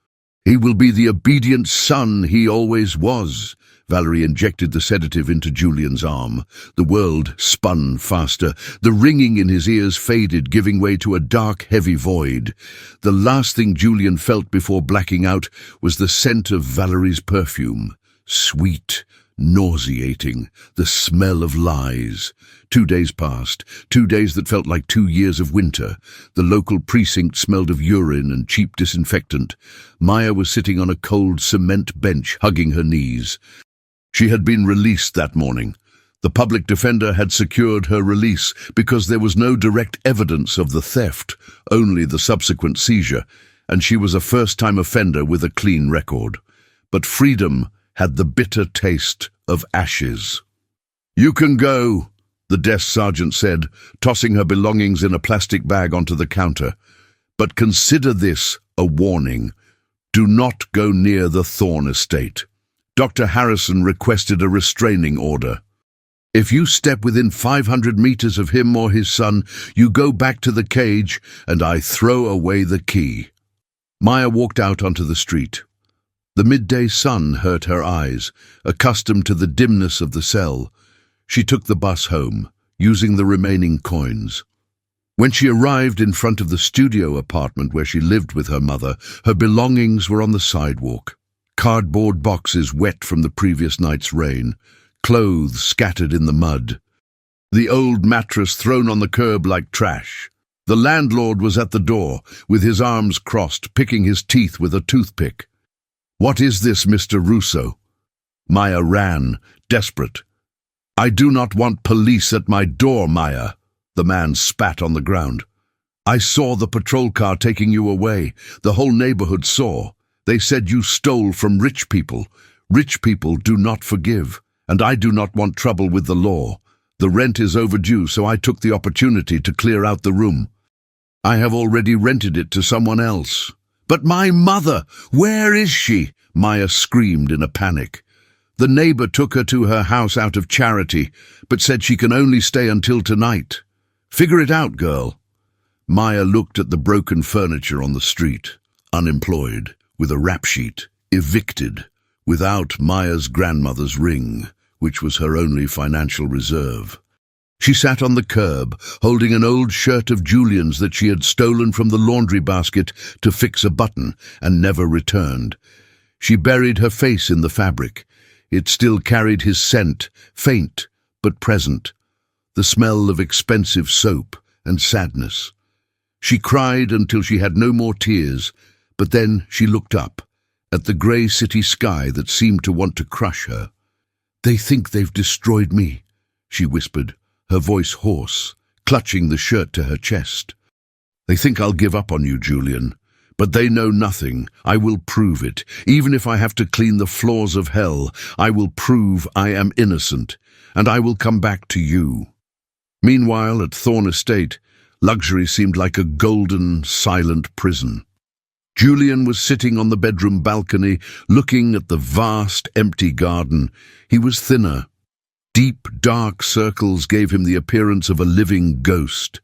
He will be the obedient son he always was." Valerie injected the sedative into Julian's arm. The world spun faster. The ringing in his ears faded, giving way to a dark, heavy void. The last thing Julian felt before blacking out was the scent of Valerie's perfume. Sweet, nauseating, the smell of lies. 2 days passed, 2 days that felt like 2 years of winter. The local precinct smelled of urine and cheap disinfectant. Maya was sitting on a cold cement bench, hugging her knees. She had been released that morning. The public defender had secured her release because there was no direct evidence of the theft, only the subsequent seizure, and she was a first-time offender with a clean record. But freedom had the bitter taste of ashes. "You can go," the desk sergeant said, tossing her belongings in a plastic bag onto the counter. "But consider this a warning. Do not go near the Thorne estate." Dr. Harrison requested a restraining order. "If you step within 500 meters of him or his son, you go back to the cage and I throw away the key." Maya walked out onto the street. The midday sun hurt her eyes, accustomed to the dimness of the cell. She took the bus home, using the remaining coins. When she arrived in front of the studio apartment where she lived with her mother, her belongings were on the sidewalk. Cardboard boxes wet from the previous night's rain, clothes scattered in the mud. The old mattress thrown on the curb like trash. The landlord was at the door, with his arms crossed, picking his teeth with a toothpick. "What is this, Mr. Russo?" Maya ran, desperate. "I do not want police at my door, Maya." The man spat on the ground. "I saw the patrol car taking you away. The whole neighborhood saw. They said you stole from rich people. Rich people do not forgive, and I do not want trouble with the law. The rent is overdue, so I took the opportunity to clear out the room. I have already rented it to someone else." "But my mother, where is she?" Maya screamed in a panic. "The neighbor took her to her house out of charity, but said she can only stay until tonight. Figure it out, girl." Maya looked at the broken furniture on the street, unemployed, with a rap sheet, evicted, without Maya's grandmother's ring, which was her only financial reserve. She sat on the curb, holding an old shirt of Julian's that she had stolen from the laundry basket to fix a button and never returned. She buried her face in the fabric. It still carried his scent, faint but present, the smell of expensive soap and sadness. She cried until she had no more tears, but then she looked up, at the grey city sky that seemed to want to crush her. "They think they've destroyed me," she whispered, her voice hoarse, clutching the shirt to her chest. "They think I'll give up on you, Julian. But they know nothing. I will prove it. Even if I have to clean the floors of hell, I will prove I am innocent, and I will come back to you." Meanwhile, at Thorn Estate, luxury seemed like a golden, silent prison. Julian was sitting on the bedroom balcony, looking at the vast, empty garden. He was thinner. Deep, dark circles gave him the appearance of a living ghost.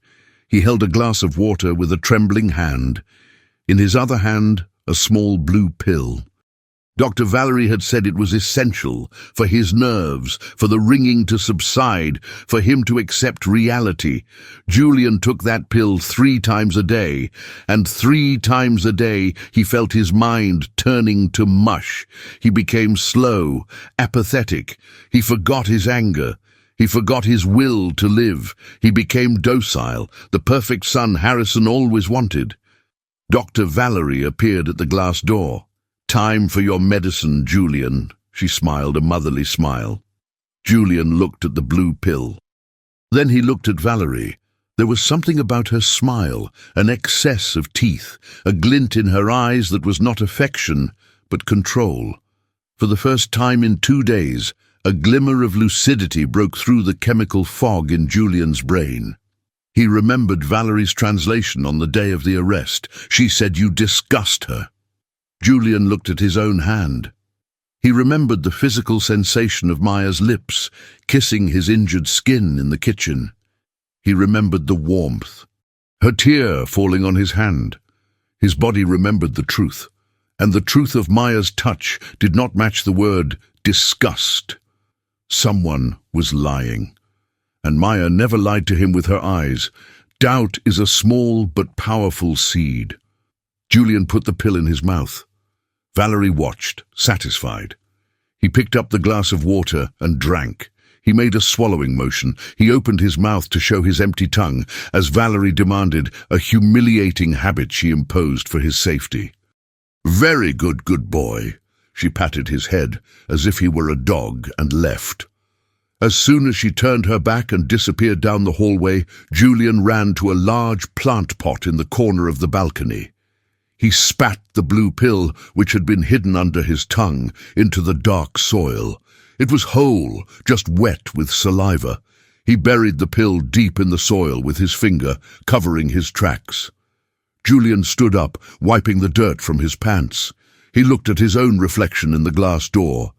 He held a glass of water with a trembling hand. In his other hand, a small blue pill. Dr. Valerie had said it was essential for his nerves, for the ringing to subside, for him to accept reality. Julian took that pill 3 times a day, and 3 times a day he felt his mind turning to mush. He became slow, apathetic. He forgot his anger. He forgot his will to live. He became docile, the perfect son Harrison always wanted. Dr. Valerie appeared at the glass door. "Time for your medicine, Julian," she smiled, a motherly smile. Julian looked at the blue pill. Then he looked at Valerie. There was something about her smile, an excess of teeth, a glint in her eyes that was not affection, but control. For the first time in 2 days, a glimmer of lucidity broke through the chemical fog in Julian's brain. He remembered Valerie's translation on the day of the arrest. She said, "You disgust her." Julian looked at his own hand. He remembered the physical sensation of Maya's lips, kissing his injured skin in the kitchen. He remembered the warmth, her tear falling on his hand. His body remembered the truth, and the truth of Maya's touch did not match the word disgust. Someone was lying, and Maya never lied to him with her eyes. Doubt is a small but powerful seed. Julian put the pill in his mouth. Valerie watched, satisfied. He picked up the glass of water and drank. He made a swallowing motion. He opened his mouth to show his empty tongue, as Valerie demanded, a humiliating habit she imposed for his safety. "Very good, good boy." She patted his head, as if he were a dog, and left. As soon as she turned her back and disappeared down the hallway, Julian ran to a large plant pot in the corner of the balcony. He spat the blue pill, which had been hidden under his tongue, into the dark soil. It was whole, just wet with saliva. He buried the pill deep in the soil with his finger, covering his tracks. Julian stood up, wiping the dirt from his pants. He looked at his own reflection in the glass door.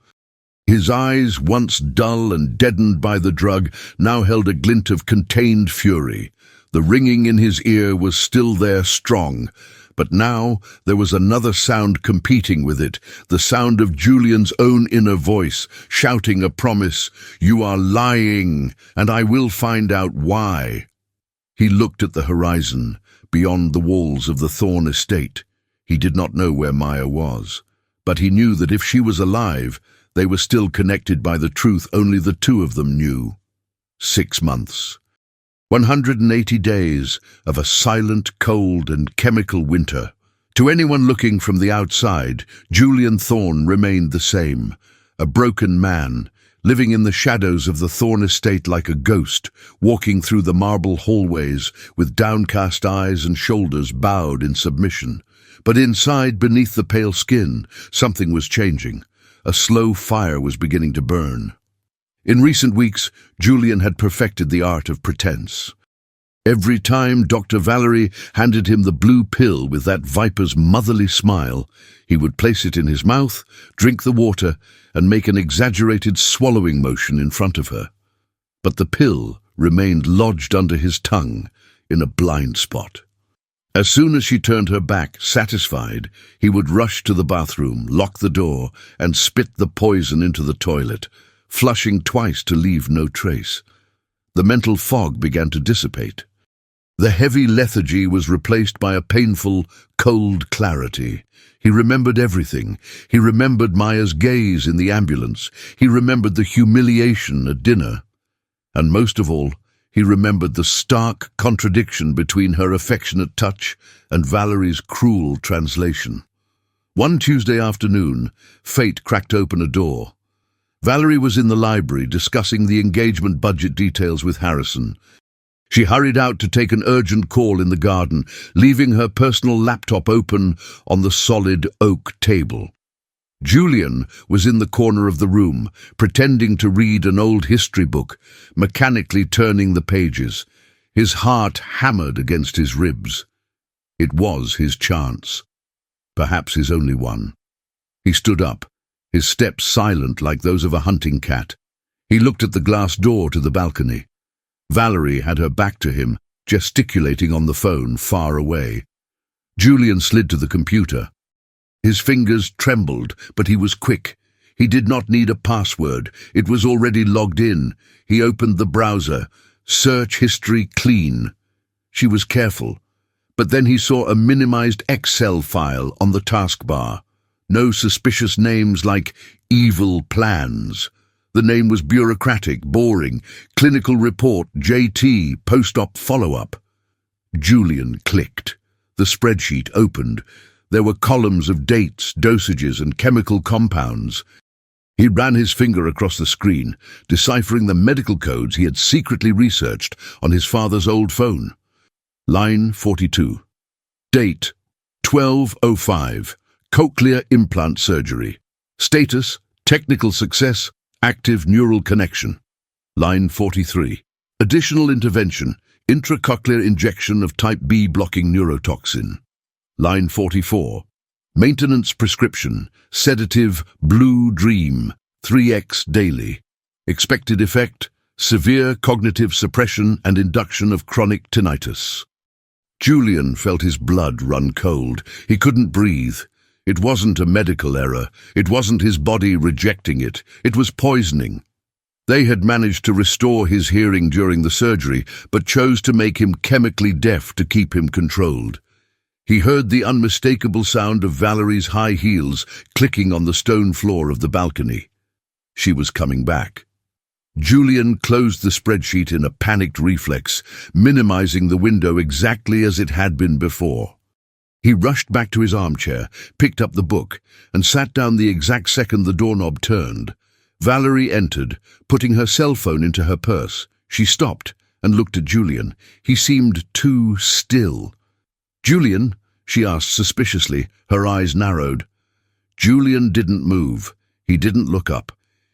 His eyes, once dull and deadened by the drug, now held a glint of contained fury. The ringing in his ear was still there, strong. But now there was another sound competing with it, the sound of Julian's own inner voice, shouting a promise. "You are lying, and I will find out why." He looked at the horizon, beyond the walls of the Thorn Estate. He did not know where Maya was, but he knew that if she was alive, they were still connected by the truth only the two of them knew. 6 months. 180 days of a silent, cold, and chemical winter. To anyone looking from the outside, Julian Thorn remained the same, a broken man, living in the shadows of the Thorn Estate like a ghost, walking through the marble hallways with downcast eyes and shoulders bowed in submission. But inside, beneath the pale skin, something was changing. A slow fire was beginning to burn. In recent weeks, Julian had perfected the art of pretense. Every time Dr. Valerie handed him the blue pill with that viper's motherly smile, he would place it in his mouth, drink the water, and make an exaggerated swallowing motion in front of her. But the pill remained lodged under his tongue in a blind spot. As soon as she turned her back, satisfied, he would rush to the bathroom, lock the door, and spit the poison into the toilet, flushing twice to leave no trace. The mental fog began to dissipate. The heavy lethargy was replaced by a painful, cold clarity. He remembered everything. He remembered Maya's gaze in the ambulance. He remembered the humiliation at dinner. And most of all, he remembered the stark contradiction between her affectionate touch and Valerie's cruel translation. One Tuesday afternoon, fate cracked open a door. Valerie was in the library discussing the engagement budget details with Harrison. She hurried out to take an urgent call in the garden, leaving her personal laptop open on the solid oak table. Julian was in the corner of the room, pretending to read an old history book, mechanically turning the pages. His heart hammered against his ribs. It was his chance. Perhaps his only one. He stood up, his steps silent like those of a hunting cat. He looked at the glass door to the balcony. Valerie had her back to him, gesticulating on the phone far away. Julian slid to the computer. His fingers trembled, but he was quick. He did not need a password. It was already logged in. He opened the browser. Search history clean. She was careful. But then he saw a minimized Excel file on the taskbar. No suspicious names like evil plans. The name was bureaucratic, boring. Clinical report, JT, post-op follow-up. Julian clicked. The spreadsheet opened. There were columns of dates, dosages, and chemical compounds. He ran his finger across the screen, deciphering the medical codes he had secretly researched on his father's old phone. Line 42. Date 12:05. Cochlear implant surgery. Status: technical success, active neural connection. Line 43. Additional intervention: intracochlear injection of type B blocking neurotoxin. Line 44. Maintenance prescription: sedative Blue Dream, 3x daily. Expected effect: severe cognitive suppression and induction of chronic tinnitus. Julian felt his blood run cold. He couldn't breathe. It wasn't a medical error. It wasn't his body rejecting it. It was poisoning. They had managed to restore his hearing during the surgery, but chose to make him chemically deaf to keep him controlled. He heard the unmistakable sound of Valerie's high heels clicking on the stone floor of the balcony. She was coming back. Julian closed the spreadsheet in a panicked reflex, minimizing the window exactly as it had been before. He rushed back to his armchair, picked up the book, and sat down the exact second the doorknob turned. Valerie entered, putting her cell phone into her purse. She stopped and looked at Julian. He seemed too still. "Julian?" she asked suspiciously, her eyes narrowed. Julian didn't move. He didn't look up.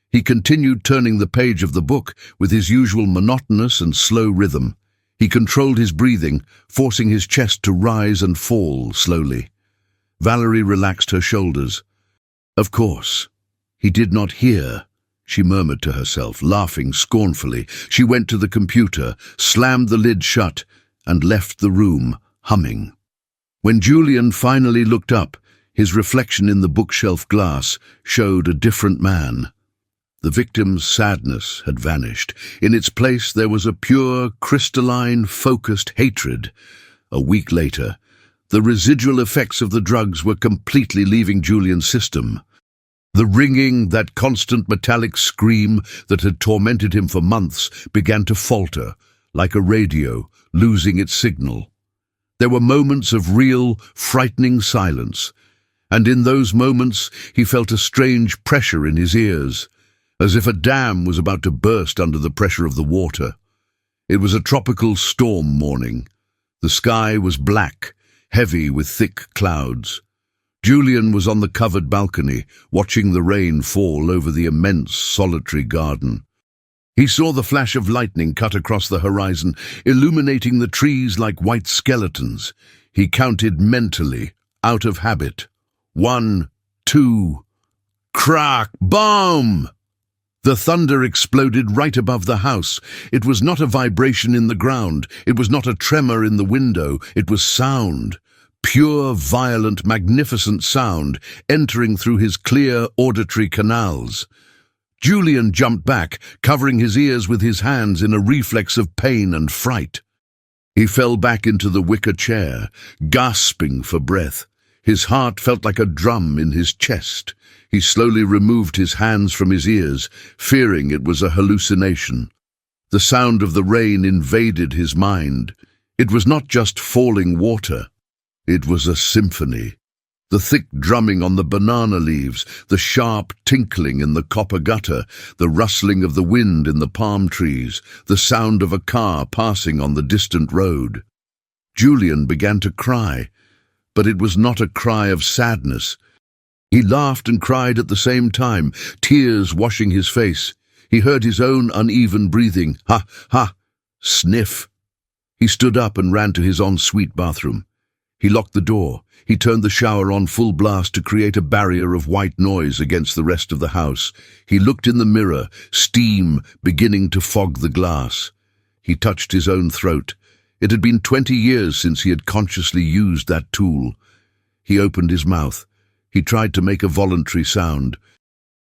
He continued turning the page of the book with his usual monotonous and slow rhythm. He controlled his breathing, forcing his chest to rise and fall slowly. Valerie relaxed her shoulders. "Of course. He did not hear," she murmured to herself, laughing scornfully. She went to the computer, slammed the lid shut, and left the room, humming. When Julian finally looked up, his reflection in the bookshelf glass showed a different man. The victim's sadness had vanished. In its place there was a pure, crystalline, focused hatred. A week later, the residual effects of the drugs were completely leaving Julian's system. The ringing, that constant metallic scream that had tormented him for months, began to falter, like a radio losing its signal. There were moments of real, frightening silence, and in those moments he felt a strange pressure in his ears, as if a dam was about to burst under the pressure of the water. It was a tropical storm morning. The sky was black, heavy with thick clouds. Julian was on the covered balcony, watching the rain fall over the immense, solitary garden. He saw the flash of lightning cut across the horizon, illuminating the trees like white skeletons. He counted mentally, out of habit. 1, 2, crack, boom! The thunder exploded right above the house. It was not a vibration in the ground. It was not a tremor in the window. It was sound. Pure, violent, magnificent sound entering through his clear auditory canals. Julian jumped back, covering his ears with his hands in a reflex of pain and fright. He fell back into the wicker chair, gasping for breath. His heart felt like a drum in his chest. He slowly removed his hands from his ears, fearing it was a hallucination. The sound of the rain invaded his mind. It was not just falling water. It was a symphony. The thick drumming on the banana leaves, the sharp tinkling in the copper gutter, the rustling of the wind in the palm trees, the sound of a car passing on the distant road. Julian began to cry, but it was not a cry of sadness. He laughed and cried at the same time, tears washing his face. He heard his own uneven breathing. Ha, ha, sniff. He stood up and ran to his ensuite bathroom. He locked the door. He turned the shower on full blast to create a barrier of white noise against the rest of the house. He looked in the mirror, steam beginning to fog the glass. He touched his own throat. It had been 20 years since he had consciously used that tool. He opened his mouth. He tried to make a voluntary sound.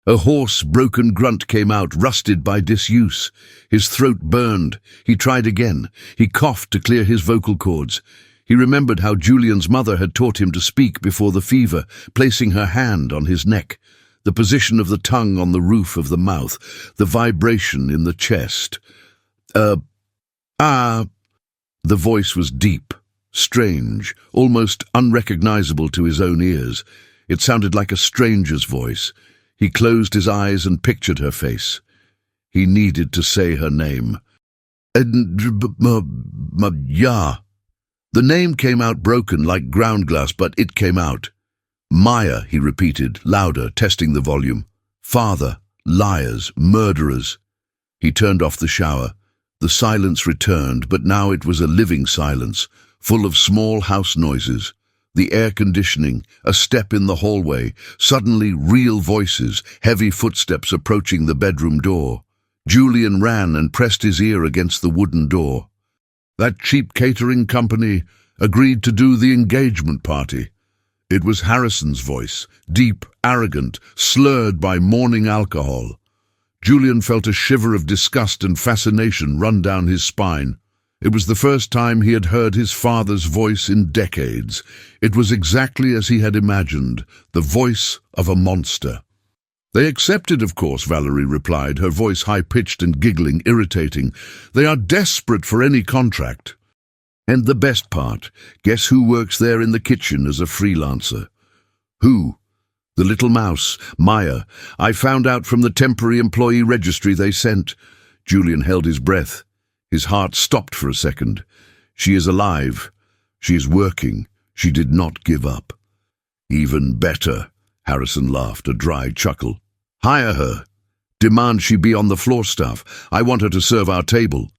A hoarse, broken grunt came out, rusted by disuse. His throat burned. He tried again. He coughed to clear his vocal cords. He remembered how Julian's mother had taught him to speak before the fever, placing her hand on his neck, the position of the tongue on the roof of the mouth, the vibration in the chest. The voice was deep, strange, almost unrecognizable to his own ears. It sounded like a stranger's voice. He closed his eyes and pictured her face. He needed to say her name. Yeah. The name came out broken like ground glass, but it came out. Maya, he repeated, louder, testing the volume. Father, liars, murderers. He turned off the shower. The silence returned, but now it was a living silence, full of small house noises. The air conditioning, a step in the hallway, suddenly real voices, heavy footsteps approaching the bedroom door. Julian ran and pressed his ear against the wooden door. That cheap catering company agreed to do the engagement party. It was Harrison's voice, deep, arrogant, slurred by morning alcohol. Julian felt a shiver of disgust and fascination run down his spine. It was the first time he had heard his father's voice in decades. It was exactly as he had imagined, the voice of a monster. They accepted, of course, Valerie replied, her voice high-pitched and giggling, irritating. They are desperate for any contract. And the best part, guess who works there in the kitchen as a freelancer? Who? The little mouse, Maya. I found out from the temporary employee registry they sent. Julian held his breath. His heart stopped for a second. She is alive. She is working. She did not give up. Even better, Harrison laughed, a dry chuckle. Hire her. Demand she be on the floor staff. I want her to serve our table.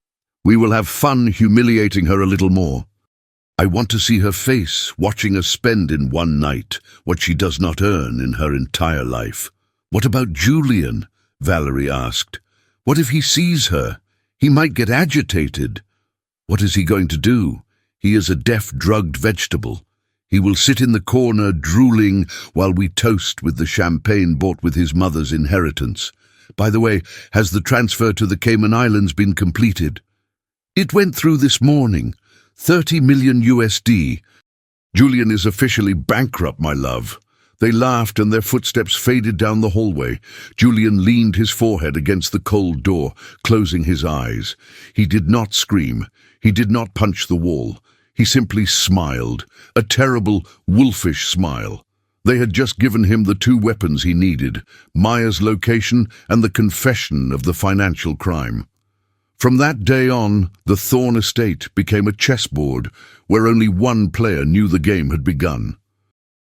We will have fun humiliating her a little more. I want to see her face, watching us spend in one night what she does not earn in her entire life. What about Julian? Valerie asked. What if he sees her? He might get agitated. What is he going to do? He is a deaf, drugged vegetable. He will sit in the corner drooling while we toast with the champagne bought with his mother's inheritance. By the way, has the transfer to the Cayman Islands been completed? It went through this morning. 30 million USD. Julian is officially bankrupt, my love. They laughed and their footsteps faded down the hallway. Julian leaned his forehead against the cold door, closing his eyes. He did not scream. He did not punch the wall. He simply smiled, a terrible, wolfish smile. They had just given him the two weapons he needed, Maya's location and the confession of the financial crime. From that day on, the Thorne estate became a chessboard where only one player knew the game had begun.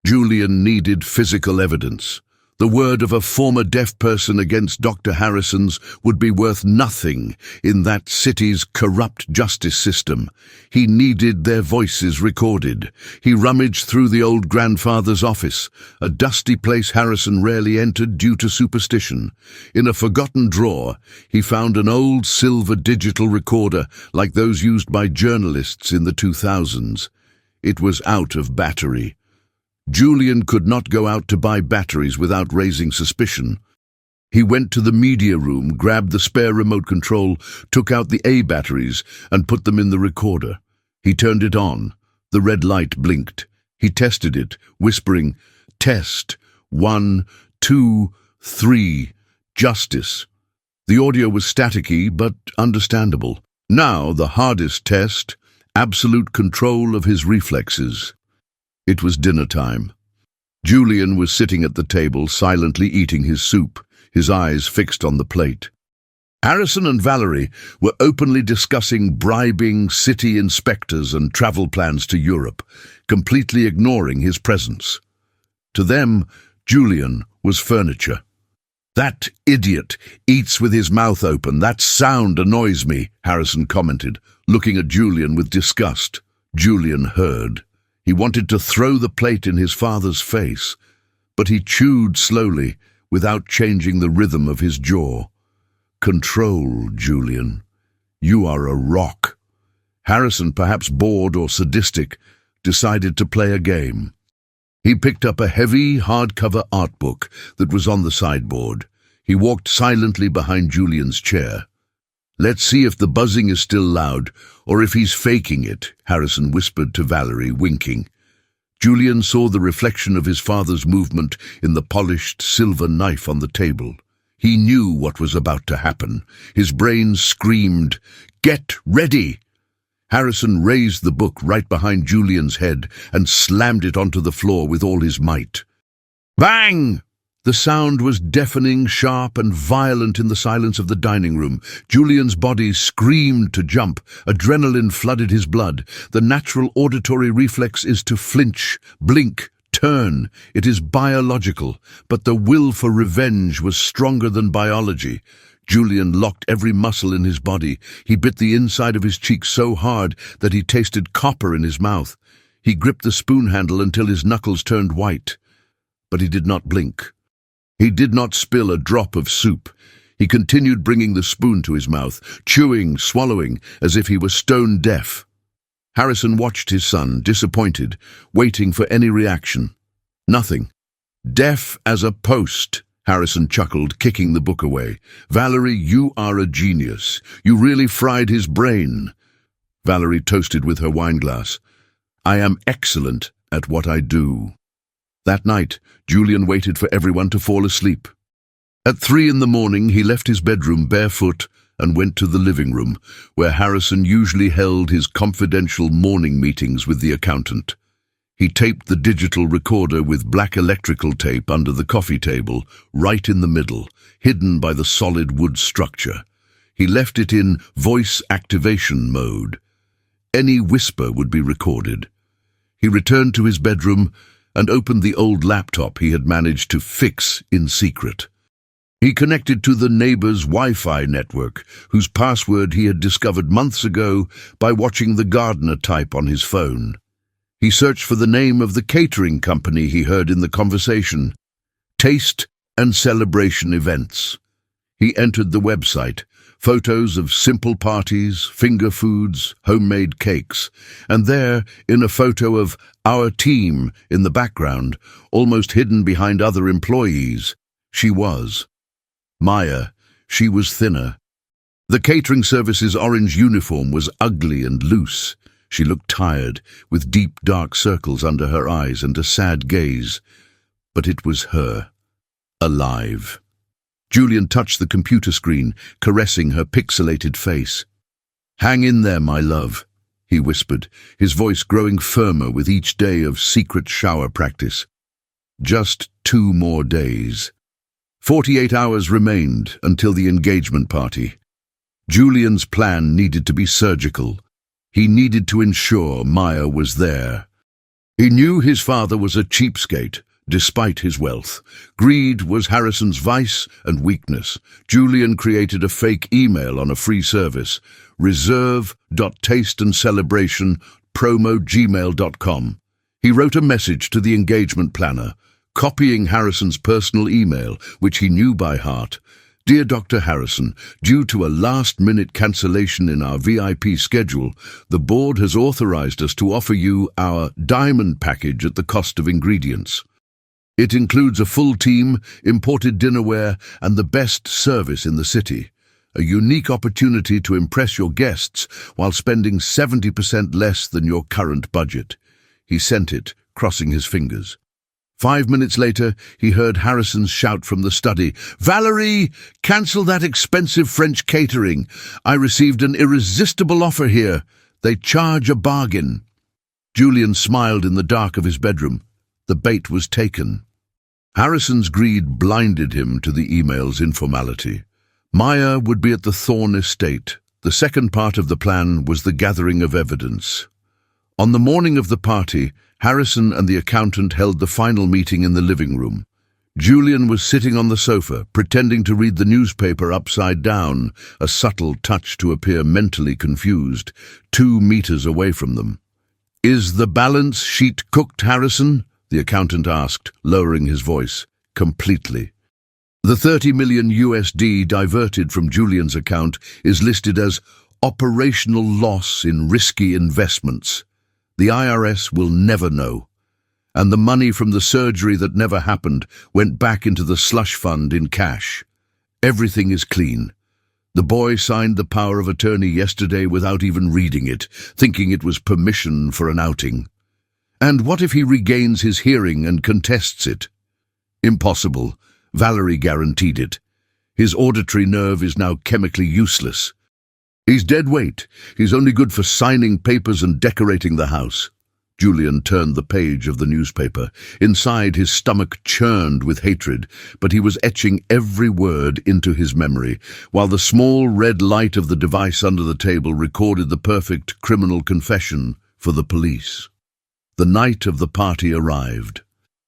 Julian needed physical evidence. The word of a former deaf person against Dr. Harrison's would be worth nothing in that city's corrupt justice system. He needed their voices recorded. He rummaged through the old grandfather's office, a dusty place Harrison rarely entered due to superstition. In a forgotten drawer, he found an old silver digital recorder like those used by journalists in the 2000s. It was out of battery. Julian could not go out to buy batteries without raising suspicion. He went to the media room, grabbed the spare remote control, took out the A batteries, and put them in the recorder. He turned it on. The red light blinked. He tested it, whispering, "Test. 1, 2, 3. Justice." The audio was staticky, but understandable. Now, the hardest test, absolute control of his reflexes. It was dinner time. Julian was sitting at the table, silently eating his soup, his eyes fixed on the plate. Harrison and Valerie were openly discussing bribing city inspectors and travel plans to Europe, completely ignoring his presence. To them, Julian was furniture. "That idiot eats with his mouth open. That sound annoys me," Harrison commented, looking at Julian with disgust. Julian heard. He wanted to throw the plate in his father's face, but he chewed slowly, without changing the rhythm of his jaw. "Control, Julian. You are a rock." Harrison, perhaps bored or sadistic, decided to play a game. He picked up a heavy, hardcover art book that was on the sideboard. He walked silently behind Julian's chair. "Let's see if the buzzing is still loud, or if he's faking it," Harrison whispered to Valerie, winking. Julian saw the reflection of his father's movement in the polished silver knife on the table. He knew what was about to happen. His brain screamed, "Get ready!" Harrison raised the book right behind Julian's head and slammed it onto the floor with all his might. Bang! The sound was deafening, sharp, and violent in the silence of the dining room. Julian's body screamed to jump. Adrenaline flooded his blood. The natural auditory reflex is to flinch, blink, turn. It is biological, but the will for revenge was stronger than biology. Julian locked every muscle in his body. He bit the inside of his cheek so hard that he tasted copper in his mouth. He gripped the spoon handle until his knuckles turned white. But he did not blink. He did not spill a drop of soup. He continued bringing the spoon to his mouth, chewing, swallowing, as if he were stone deaf. Harrison watched his son, disappointed, waiting for any reaction. Nothing. "Deaf as a post," Harrison chuckled, kicking the book away. "Valerie, you are a genius. You really fried his brain." Valerie toasted with her wineglass. "I am excellent at what I do." That night, Julian waited for everyone to fall asleep. At 3 in the morning, he left his bedroom barefoot and went to the living room, where Harrison usually held his confidential morning meetings with the accountant. He taped the digital recorder with black electrical tape under the coffee table, right in the middle, hidden by the solid wood structure. He left it in voice activation mode. Any whisper would be recorded. He returned to his bedroom and opened the old laptop he had managed to fix in secret. He connected to the neighbor's Wi-Fi network, whose password he had discovered months ago by watching the gardener type on his phone. He searched for the name of the catering company he heard in the conversation, Taste and Celebration Events. He entered the website, photos of simple parties, finger foods, homemade cakes, and there, in a photo of our team in the background, almost hidden behind other employees, she was. Maya. She was thinner. The catering service's orange uniform was ugly and loose. She looked tired, with deep dark circles under her eyes and a sad gaze. But it was her. Alive. Julian touched the computer screen, caressing her pixelated face. "Hang in there, my love," he whispered, his voice growing firmer with each day of secret shower practice. Just 2 more days. 48 hours remained until the engagement party. Julian's plan needed to be surgical. He needed to ensure Maya was there. He knew his father was a cheapskate, despite his wealth. Greed was Harrison's vice and weakness. Julian created a fake email on a free service, reserve.tasteandcelebration@gmail.com. He wrote a message to the engagement planner, copying Harrison's personal email, which he knew by heart. Dear Dr. Harrison, due to a last-minute cancellation in our VIP schedule, the board has authorized us to offer you our diamond package at the cost of ingredients. It includes a full team, imported dinnerware, and the best service in the city. A unique opportunity to impress your guests while spending 70% less than your current budget. He sent it, crossing his fingers. 5 minutes later, he heard Harrison's shout from the study. "Valerie, cancel that expensive French catering. I received an irresistible offer here. They charge a bargain." Julian smiled in the dark of his bedroom. The bait was taken. Harrison's greed blinded him to the email's informality. Maya would be at the Thorne estate. The second part of the plan was the gathering of evidence. On the morning of the party, Harrison and the accountant held the final meeting in the living room. Julian was sitting on the sofa, pretending to read the newspaper upside down, a subtle touch to appear mentally confused, 2 meters away from them. "Is the balance sheet cooked, Harrison?" the accountant asked, lowering his voice. "Completely. The 30 million USD diverted from Julian's account is listed as operational loss in risky investments. The IRS will never know. And the money from the surgery that never happened went back into the slush fund in cash. Everything is clean. The boy signed the power of attorney yesterday without even reading it, thinking it was permission for an outing. And what if he regains his hearing and contests it? Impossible. Valerie guaranteed it. His auditory nerve is now chemically useless. He's dead weight. He's only good for signing papers and decorating the house. Julian turned the page of the newspaper. Inside, his stomach churned with hatred, but he was etching every word into his memory, while the small red light of the device under the table recorded the perfect criminal confession for the police. The night of the party arrived.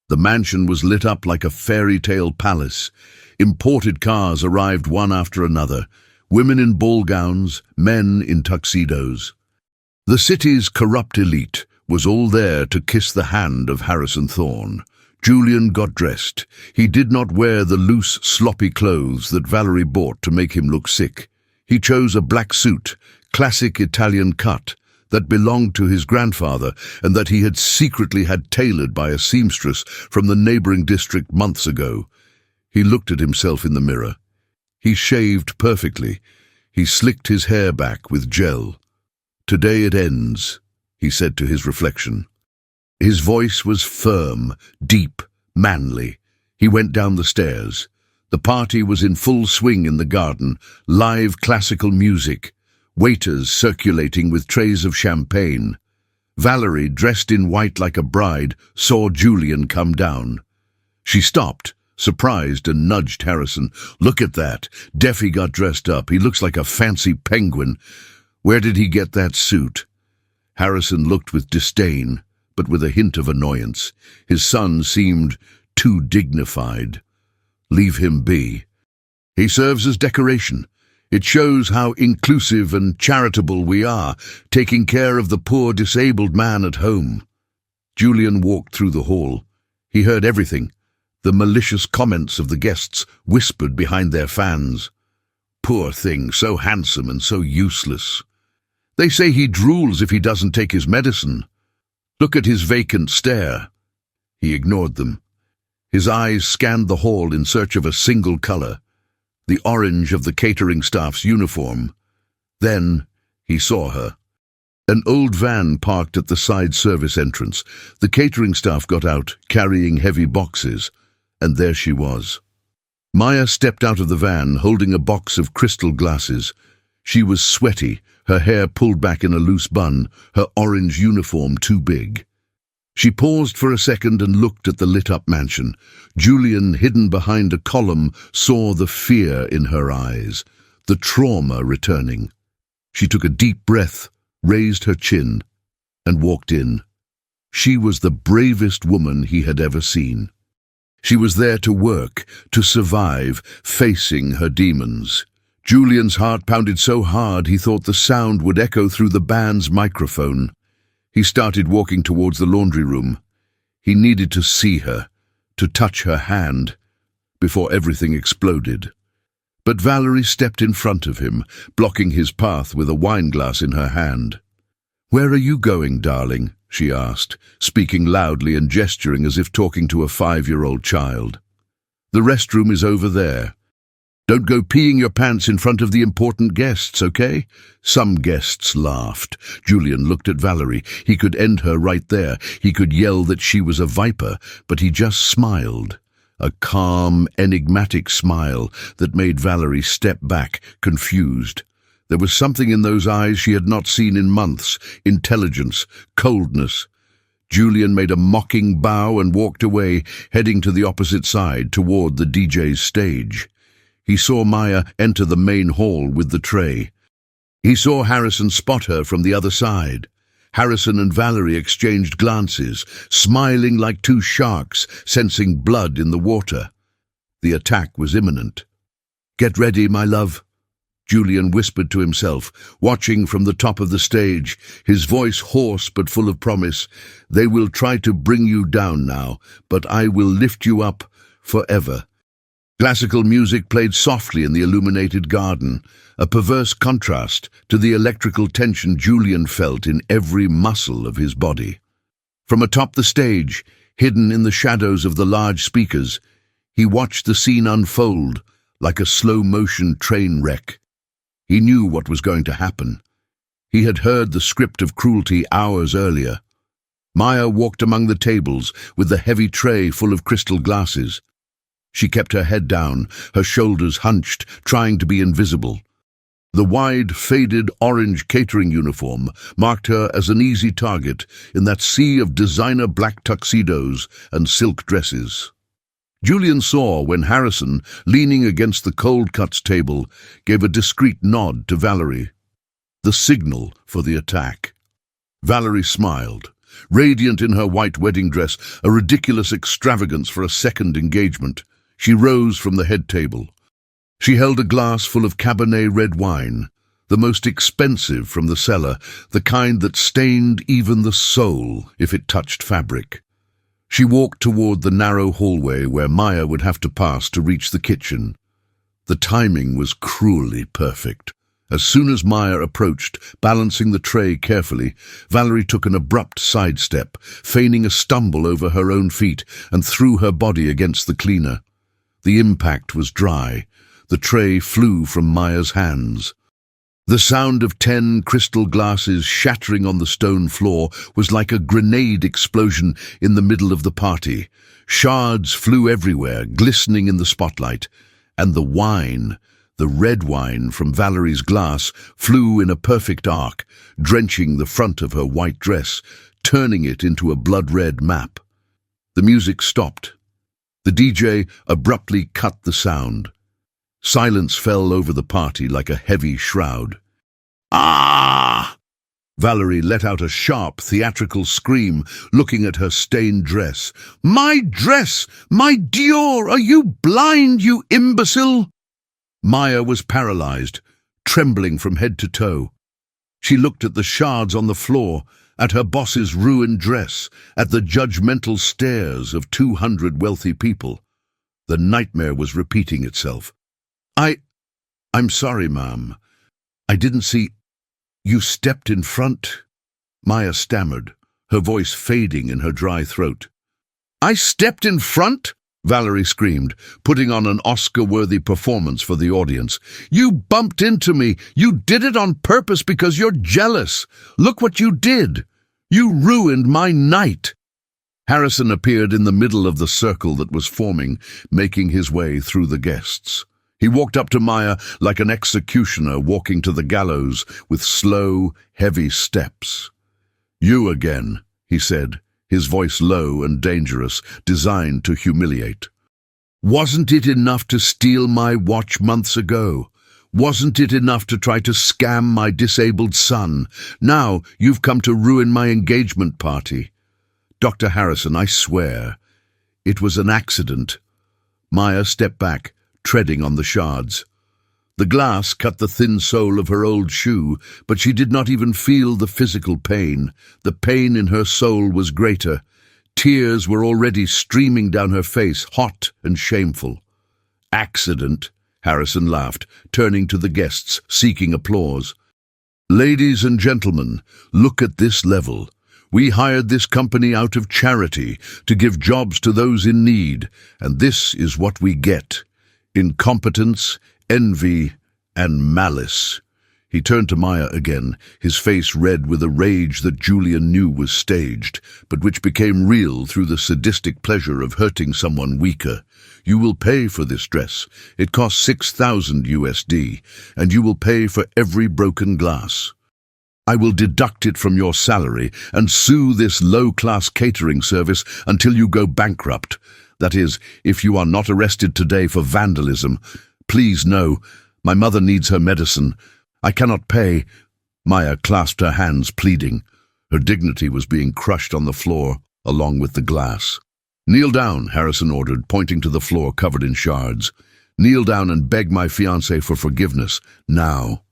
The mansion was lit up like a fairy tale palace. Imported cars arrived one after another. Women in ball gowns, men in tuxedos. The city's corrupt elite was all there to kiss the hand of Harrison Thorne. Julian got dressed. He did not wear the loose, sloppy clothes that Valerie bought to make him look sick. He chose a black suit, classic Italian cut, that belonged to his grandfather and that he had secretly had tailored by a seamstress from the neighboring district months ago. He looked at himself in the mirror. He shaved perfectly. He slicked his hair back with gel. "Today it ends," he said to his reflection. His voice was firm, deep, manly. He went down the stairs. The party was in full swing in the garden, live classical music, waiters circulating with trays of champagne. Valerie, dressed in white like a bride, saw Julian come down. She stopped, surprised, and nudged Harrison. "Look at that. Deffy got dressed up. He looks like a fancy penguin. Where did he get that suit?" Harrison looked with disdain, but with a hint of annoyance. His son seemed too dignified. "Leave him be. He serves as decoration. It shows how inclusive and charitable we are, taking care of the poor disabled man at home." Julian walked through the hall. He heard everything. The malicious comments of the guests whispered behind their fans. "Poor thing, so handsome and so useless. They say he drools if he doesn't take his medicine. Look at his vacant stare." He ignored them. His eyes scanned the hall in search of a single color, the orange of the catering staff's uniform. Then he saw her. An old van parked at the side service entrance. The catering staff got out, carrying heavy boxes, and there she was. Maya stepped out of the van, holding a box of crystal glasses. She was sweaty, her hair pulled back in a loose bun, her orange uniform too big. She paused for a second and looked at the lit-up mansion. Julian, hidden behind a column, saw the fear in her eyes, the trauma returning. She took a deep breath, raised her chin, and walked in. She was the bravest woman he had ever seen. She was there to work, to survive, facing her demons. Julian's heart pounded so hard he thought the sound would echo through the band's microphone. He started walking towards the laundry room. He needed to see her, to touch her hand, before everything exploded. But Valerie stepped in front of him, blocking his path with a wineglass in her hand. "Where are you going, darling?" she asked, speaking loudly and gesturing as if talking to a 5-year-old child. "The restroom is over there. Don't go peeing your pants in front of the important guests, okay?" Some guests laughed. Julian looked at Valerie. He could end her right there. He could yell that she was a viper, but he just smiled. A calm, enigmatic smile that made Valerie step back, confused. There was something in those eyes she had not seen in months. Intelligence, coldness. Julian made a mocking bow and walked away, heading to the opposite side, toward the DJ's stage. He saw Maya enter the main hall with the tray. He saw Harrison spot her from the other side. Harrison and Valerie exchanged glances, smiling like two sharks, sensing blood in the water. The attack was imminent. "Get ready, my love," Julian whispered to himself, watching from the top of the stage, his voice hoarse but full of promise. "They will try to bring you down now, but I will lift you up forever." Classical music played softly in the illuminated garden, a perverse contrast to the electrical tension Julian felt in every muscle of his body. From atop the stage, hidden in the shadows of the large speakers, he watched the scene unfold like a slow-motion train wreck. He knew what was going to happen. He had heard the script of cruelty hours earlier. Maya walked among the tables with the heavy tray full of crystal glasses. She kept her head down, her shoulders hunched, trying to be invisible. The wide, faded orange catering uniform marked her as an easy target in that sea of designer black tuxedos and silk dresses. Julian saw when Harrison, leaning against the cold cuts table, gave a discreet nod to Valerie. The signal for the attack. Valerie smiled, radiant in her white wedding dress, a ridiculous extravagance for a second engagement. She rose from the head table. She held a glass full of Cabernet red wine, the most expensive from the cellar, the kind that stained even the soul if it touched fabric. She walked toward the narrow hallway where Maya would have to pass to reach the kitchen. The timing was cruelly perfect. As soon as Maya approached, balancing the tray carefully, Valerie took an abrupt sidestep, feigning a stumble over her own feet, and threw her body against the cleaner. The impact was dry. The tray flew from Maya's hands. The sound of 10 crystal glasses shattering on the stone floor was like a grenade explosion in the middle of the party. Shards flew everywhere, glistening in the spotlight, and the wine, the red wine from Valerie's glass, flew in a perfect arc, drenching the front of her white dress, turning it into a blood-red map. The music stopped. The DJ abruptly cut the sound. Silence fell over the party like a heavy shroud. "Ah!" Valerie let out a sharp, theatrical scream, looking at her stained dress. "My dress! My Dior! Are you blind, you imbecile?" Maya was paralyzed, trembling from head to toe. She looked at the shards on the floor, at her boss's ruined dress, at the judgmental stares of 200 wealthy people. The nightmare was repeating itself. I'm sorry, ma'am. I didn't see. You stepped in front." Maya stammered, her voice fading in her dry throat. "I stepped in front?" Valerie screamed, putting on an Oscar-worthy performance for the audience. "You bumped into me. You did it on purpose because you're jealous. Look what you did. You ruined my night." Harrison appeared in the middle of the circle that was forming, making his way through the guests. He walked up to Maya like an executioner walking to the gallows with slow, heavy steps. "You again," he said, his voice low and dangerous, designed to humiliate. "Wasn't it enough to steal my watch months ago? Wasn't it enough to try to scam my disabled son? Now you've come to ruin my engagement party. Dr. Harrison, I swear, It was an accident. Maya stepped back, treading on the shards. The glass cut the thin sole of her old shoe, but she did not even feel the physical pain. The pain in her soul was greater. Tears were already streaming down her face, hot and shameful. Accident, Harrison laughed, turning to the guests, seeking applause. Ladies and gentlemen, look at this level. We hired this company out of charity to give jobs to those in need, and this is what we get. Incompetence, envy, and malice. He turned to Maya again, his face red with a rage that Julian knew was staged, but which became real through the sadistic pleasure of hurting someone weaker. You will pay for this dress. It costs 6,000 USD, and you will pay for every broken glass. I will deduct it from your salary and sue this low-class catering service until you go bankrupt. That is, if you are not arrested today for vandalism. Please no. My mother needs her medicine. I cannot pay. Maya clasped her hands, pleading. Her dignity was being crushed on the floor, along with the glass. Kneel down, Harrison ordered, pointing to the floor covered in shards. Kneel down and beg my fiancé for forgiveness, now.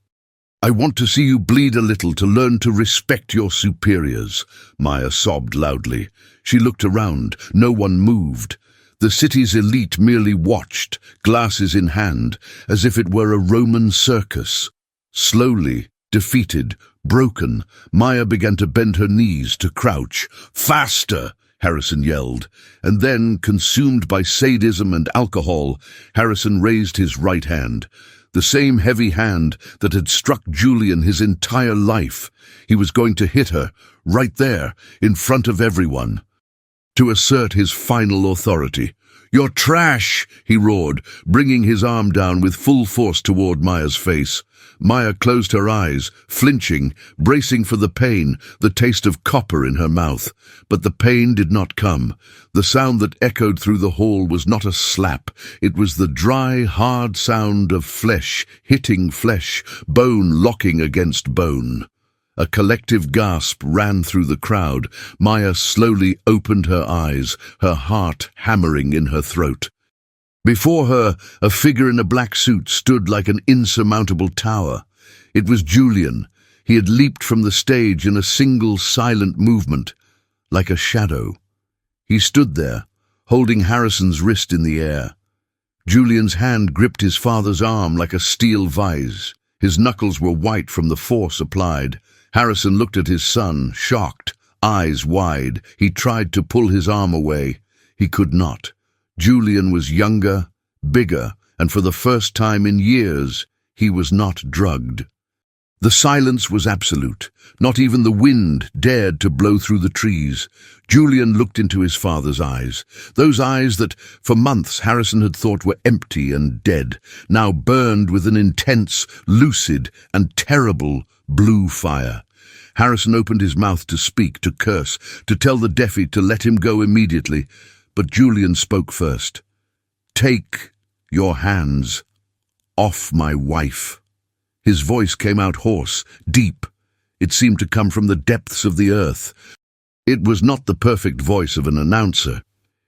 I want to see you bleed a little to learn to respect your superiors. Maya sobbed loudly. She looked around. No one moved. The city's elite merely watched, glasses in hand, as if it were a Roman circus. Slowly, defeated, broken, Maya began to bend her knees, to crouch. Faster! Harrison yelled. And then, consumed by sadism and alcohol, Harrison raised his right hand. The same heavy hand that had struck Julian his entire life. He was going to hit her, right there, in front of everyone, to assert his final authority. You're trash, he roared, bringing his arm down with full force toward Maya's face. Maya closed her eyes, flinching, bracing for the pain, the taste of copper in her mouth. But the pain did not come. The sound that echoed through the hall was not a slap. It was the dry, hard sound of flesh hitting flesh, bone locking against bone. A collective gasp ran through the crowd. Maya slowly opened her eyes, her heart hammering in her throat. Before her, a figure in a black suit stood like an insurmountable tower. It was Julian. He had leaped from the stage in a single silent movement, like a shadow. He stood there, holding Harrison's wrist in the air. Julian's hand gripped his father's arm like a steel vise. His knuckles were white from the force applied. Harrison looked at his son, shocked, eyes wide. He tried to pull his arm away. He could not. Julian was younger, bigger, and for the first time in years, he was not drugged. The silence was absolute. Not even the wind dared to blow through the trees. Julian looked into his father's eyes. Those eyes that, for months, Harrison had thought were empty and dead, now burned with an intense, lucid, and terrible blue fire. Harrison opened his mouth to speak, to curse, to tell the deafy to let him go immediately. But Julian spoke first. Take your hands off my wife. His voice came out hoarse, deep. It seemed to come from the depths of the earth. It was not the perfect voice of an announcer.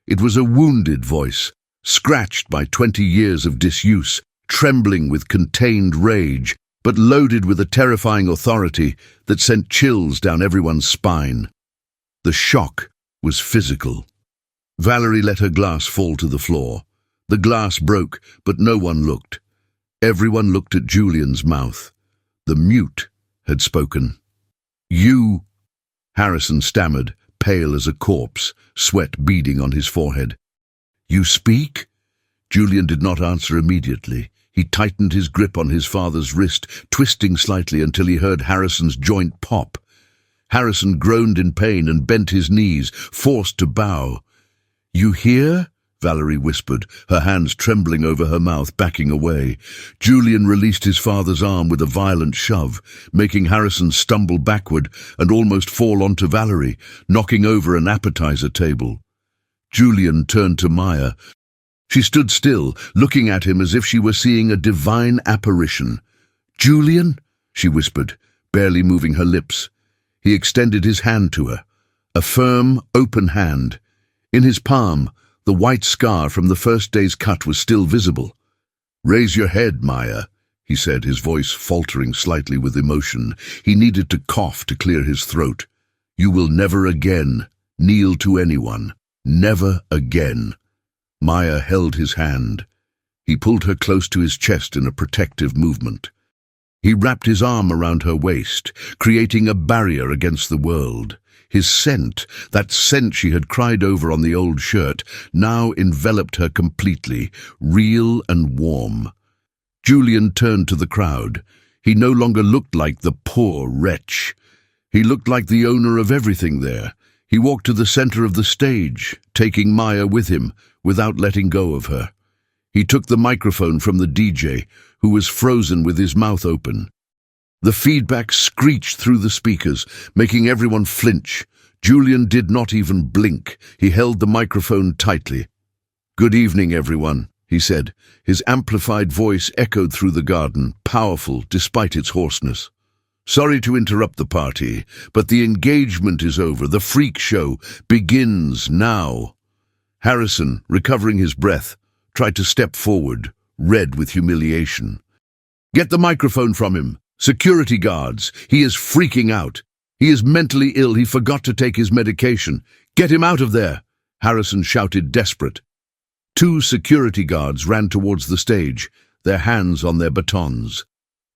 It was a wounded voice, scratched by 20 years of disuse, trembling with contained rage, but loaded with a terrifying authority that sent chills down everyone's spine. The shock was physical. Valerie let her glass fall to the floor. The glass broke, but no one looked. Everyone looked at Julian's mouth. The mute had spoken. You, Harrison stammered, pale as a corpse, sweat beading on his forehead. You speak? Julian did not answer immediately. He tightened his grip on his father's wrist, twisting slightly until he heard Harrison's joint pop. Harrison groaned in pain and bent his knees, forced to bow. You hear? Valerie whispered, her hands trembling over her mouth, backing away. Julian released his father's arm with a violent shove, making Harrison stumble backward and almost fall onto Valerie, knocking over an appetizer table. Julian turned to Maya. She stood still, looking at him as if she were seeing a divine apparition. Julian? She whispered, barely moving her lips. He extended his hand to her, a firm, open hand. In his palm, The white scar from the first day's cut was still visible. "Raise your head, Maya," he said, his voice faltering slightly with emotion. He needed to cough to clear his throat. "You will never again kneel to anyone. Never again." Maya held his hand. He pulled her close to his chest in a protective movement. He wrapped his arm around her waist, creating a barrier against the world. His scent, that scent she had cried over on the old shirt, now enveloped her completely, real and warm. Julian turned to the crowd. He no longer looked like the poor wretch. He looked like the owner of everything there. He walked to the center of the stage, taking Maya with him, without letting go of her. He took the microphone from the DJ, who was frozen with his mouth open. The feedback screeched through the speakers, making everyone flinch. Julian did not even blink. He held the microphone tightly. "Good evening, everyone," he said. His amplified voice echoed through the garden, powerful despite its hoarseness. "Sorry to interrupt the party, but the engagement is over. The freak show begins now." Harrison, recovering his breath, tried to step forward, red with humiliation. "Get the microphone from him. Security guards. He is freaking out. He is mentally ill. He forgot to take his medication. Get him out of there," Harrison shouted, desperate. 2 security guards ran towards the stage, their hands on their batons.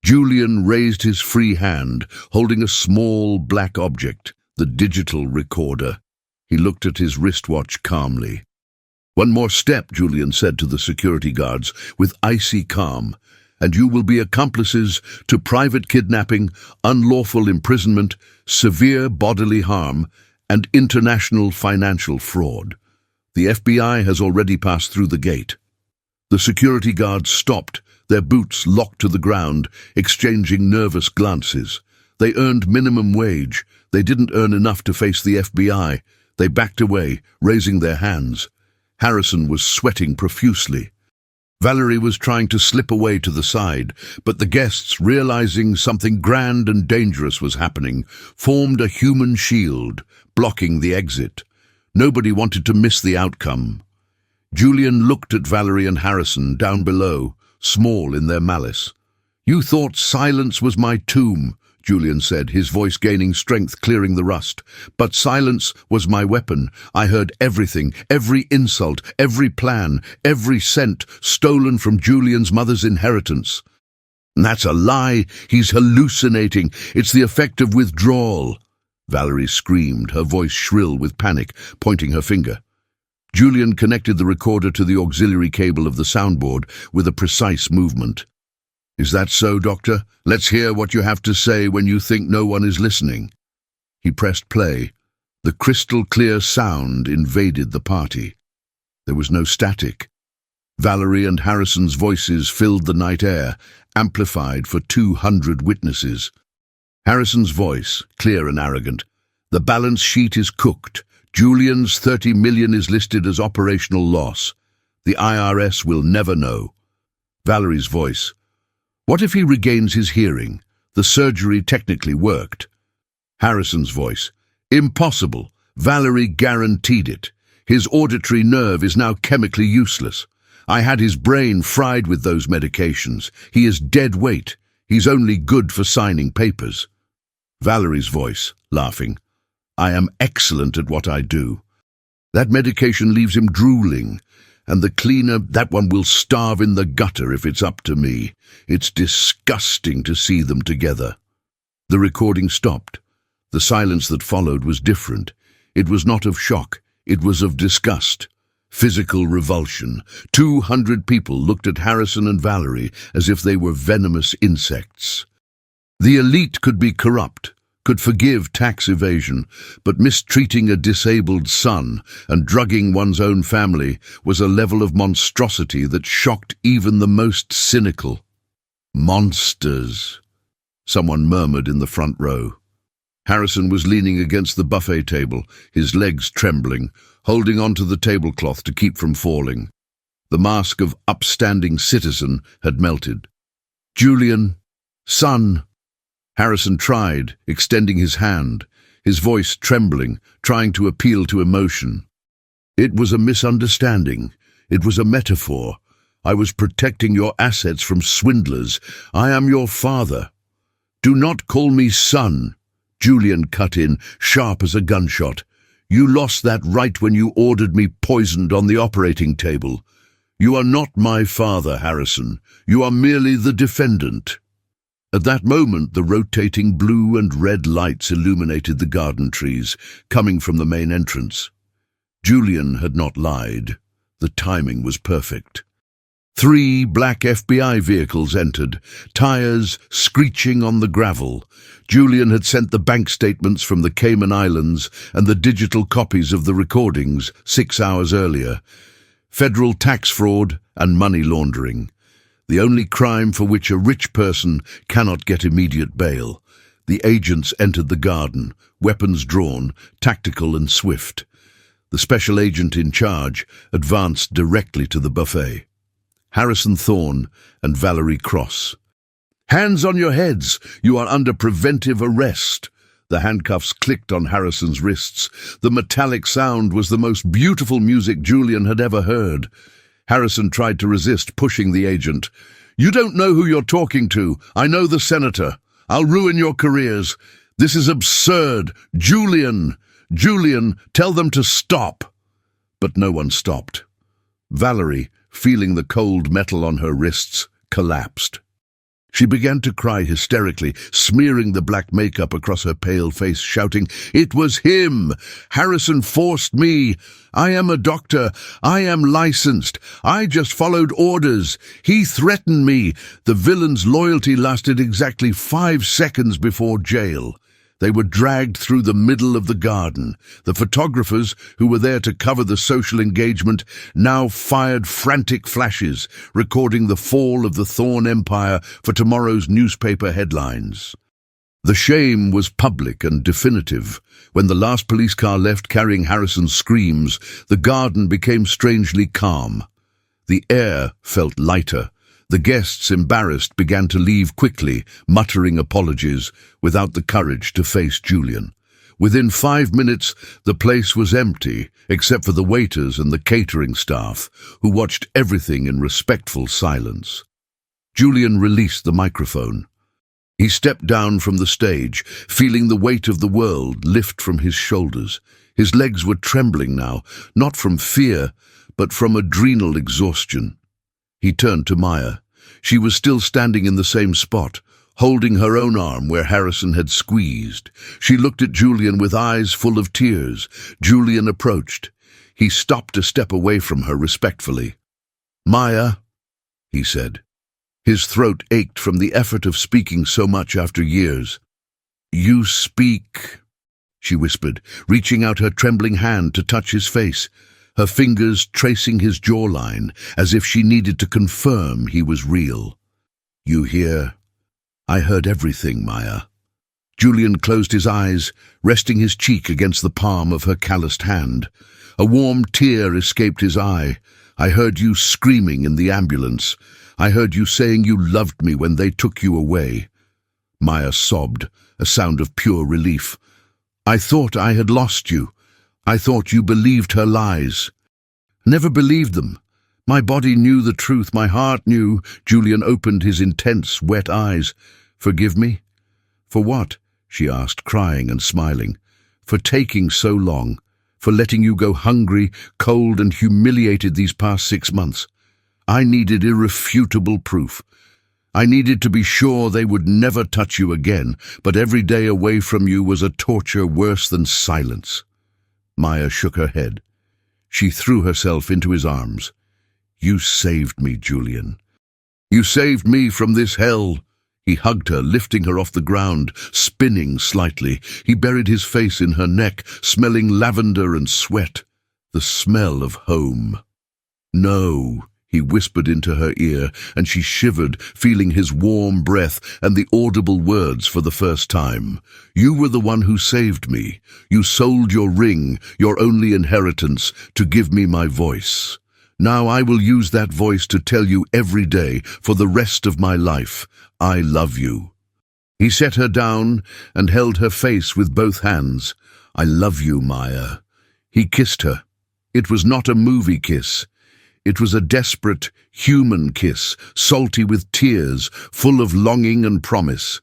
Julian raised his free hand, holding a small black object, the digital recorder. He looked at his wristwatch calmly. "One more step," Julian said to the security guards with icy calm, "and you will be accomplices to private kidnapping, unlawful imprisonment, severe bodily harm, and international financial fraud. The FBI has already passed through the gate." The security guards stopped, their boots locked to the ground, exchanging nervous glances. They earned minimum wage. They didn't earn enough to face the FBI. They backed away, raising their hands. Harrison was sweating profusely. Valerie was trying to slip away to the side, but the guests, realizing something grand and dangerous was happening, formed a human shield, blocking the exit. Nobody wanted to miss the outcome. Julian looked at Valerie and Harrison down below, small in their malice. "You thought silence was my tomb," Julian said, his voice gaining strength, clearing the rust. "But silence was my weapon. I heard everything, every insult, every plan, every cent stolen from Julian's mother's inheritance." "That's a lie. He's hallucinating. It's the effect of withdrawal." Valerie screamed, her voice shrill with panic, pointing her finger. Julian connected the recorder to the auxiliary cable of the soundboard with a precise movement. "Is that so, Doctor? Let's hear what you have to say when you think no one is listening." He pressed play. The crystal-clear sound invaded the party. There was no static. Valerie and Harrison's voices filled the night air, amplified for 200 witnesses. Harrison's voice, clear and arrogant. "The balance sheet is cooked. Julian's 30 million is listed as operational loss. The IRS will never know." Valerie's voice. "What if he regains his hearing? The surgery technically worked." Harrison's voice. "Impossible. Valerie guaranteed it. His auditory nerve is now chemically useless. I had his brain fried with those medications. He is dead weight. He's only good for signing papers." Valerie's voice, laughing. "I am excellent at what I do. That medication leaves him drooling. And the cleaner, that one will starve in the gutter if it's up to me. It's disgusting to see them together." The recording stopped. The silence that followed was different. It was not of shock. It was of disgust. Physical revulsion. 200 people looked at Harrison and Valerie as if they were venomous insects. The elite could be corrupt, could forgive tax evasion, but mistreating a disabled son and drugging one's own family was a level of monstrosity that shocked even the most cynical. "Monsters," someone murmured in the front row. Harrison was leaning against the buffet table, his legs trembling, holding onto the tablecloth to keep from falling. The mask of upstanding citizen had melted. "Julian, son." Harrison tried, extending his hand, his voice trembling, trying to appeal to emotion. It was a misunderstanding. It was a metaphor. I was protecting your assets from swindlers. I am your father. Do not call me son, Julian cut in, sharp as a gunshot. You lost that right when you ordered me poisoned on the operating table. You are not my father, Harrison. You are merely the defendant. At that moment, the rotating blue and red lights illuminated the garden trees, coming from the main entrance. Julian had not lied. The timing was perfect. 3 black FBI vehicles entered, tires screeching on the gravel. Julian had sent the bank statements from the Cayman Islands and the digital copies of the recordings 6 hours earlier. Federal tax fraud and money laundering. The only crime for which a rich person cannot get immediate bail. The agents entered the garden, weapons drawn, tactical and swift. The special agent in charge advanced directly to the buffet. Harrison Thorne and Valerie Cross. Hands on your heads, you are under preventive arrest. The handcuffs clicked on Harrison's wrists. The metallic sound was the most beautiful music Julian had ever heard. Harrison tried to resist, pushing the agent. You don't know who you're talking to. I know the senator. I'll ruin your careers. This is absurd. Julian, tell them to stop. But no one stopped. Valerie, feeling the cold metal on her wrists, collapsed. She began to cry hysterically, smearing the black makeup across her pale face, shouting, "It was him! Harrison forced me! I am a doctor! I am licensed! I just followed orders! He threatened me!" The villain's loyalty lasted exactly 5 seconds before jail. They were dragged through the middle of the garden. The photographers, who were there to cover the social engagement, now fired frantic flashes, recording the fall of the Thorne Empire for tomorrow's newspaper headlines. The shame was public and definitive. When the last police car left carrying Harrison's screams, the garden became strangely calm. The air felt lighter. The guests, embarrassed, began to leave quickly, muttering apologies, without the courage to face Julian. Within 5 minutes, the place was empty, except for the waiters and the catering staff, who watched everything in respectful silence. Julian released the microphone. He stepped down from the stage, feeling the weight of the world lift from his shoulders. His legs were trembling now, not from fear, but from adrenal exhaustion. He turned to Maya. She was still standing in the same spot, holding her own arm where Harrison had squeezed. She looked at Julian with eyes full of tears. Julian approached. He stopped a step away from her respectfully. "Maya," he said. His throat ached from the effort of speaking so much after years. "You speak," she whispered, reaching out her trembling hand to touch his face, her fingers tracing his jawline, as if she needed to confirm he was real. "You hear?" "I heard everything, Maya." Julian closed his eyes, resting his cheek against the palm of her calloused hand. A warm tear escaped his eye. "I heard you screaming in the ambulance. I heard you saying you loved me when they took you away." Maya sobbed, a sound of pure relief. "I thought I had lost you. I thought you believed her lies." "Never believed them. My body knew the truth, my heart knew." Julian opened his intense, wet eyes. "Forgive me?" "For what?" she asked, crying and smiling. "For taking so long, for letting you go hungry, cold and humiliated these past 6 months. I needed irrefutable proof. I needed to be sure they would never touch you again, but every day away from you was a torture worse than silence." Maya shook her head. She threw herself into his arms. "You saved me, Julian. You saved me from this hell." He hugged her, lifting her off the ground, spinning slightly. He buried his face in her neck, smelling lavender and sweat, the smell of home. "No," he whispered into her ear, and she shivered, feeling his warm breath and the audible words for the first time. "You were the one who saved me. You sold your ring, your only inheritance, to give me my voice. Now I will use that voice to tell you every day, for the rest of my life, I love you." He set her down and held her face with both hands. "I love you, Maya." He kissed her. It was not a movie kiss. It was a desperate, human kiss, salty with tears, full of longing and promise.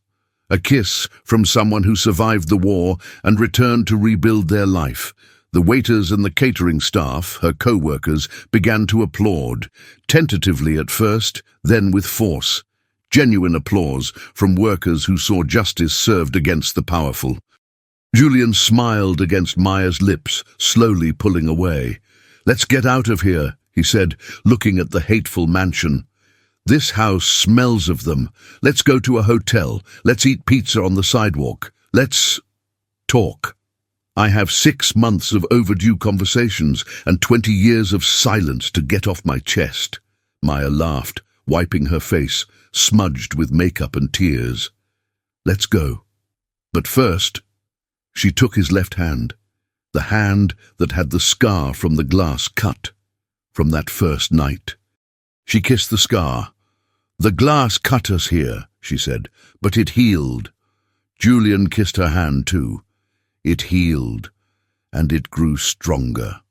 A kiss from someone who survived the war and returned to rebuild their life. The waiters and the catering staff, her co-workers, began to applaud, tentatively at first, then with force. Genuine applause from workers who saw justice served against the powerful. Julian smiled against Maya's lips, slowly pulling away. "Let's get out of here," he said, looking at the hateful mansion. "This house smells of them. Let's go to a hotel. Let's eat pizza on the sidewalk. Let's talk. I have 6 months of overdue conversations and 20 years of silence to get off my chest." Maya laughed, wiping her face, smudged with makeup and tears. "Let's go." But first, she took his left hand, the hand that had the scar from the glass cut, from that first night. She kissed the scar. "The glass cut us here," she said, "but it healed." Julian kissed her hand too. It healed, and it grew stronger.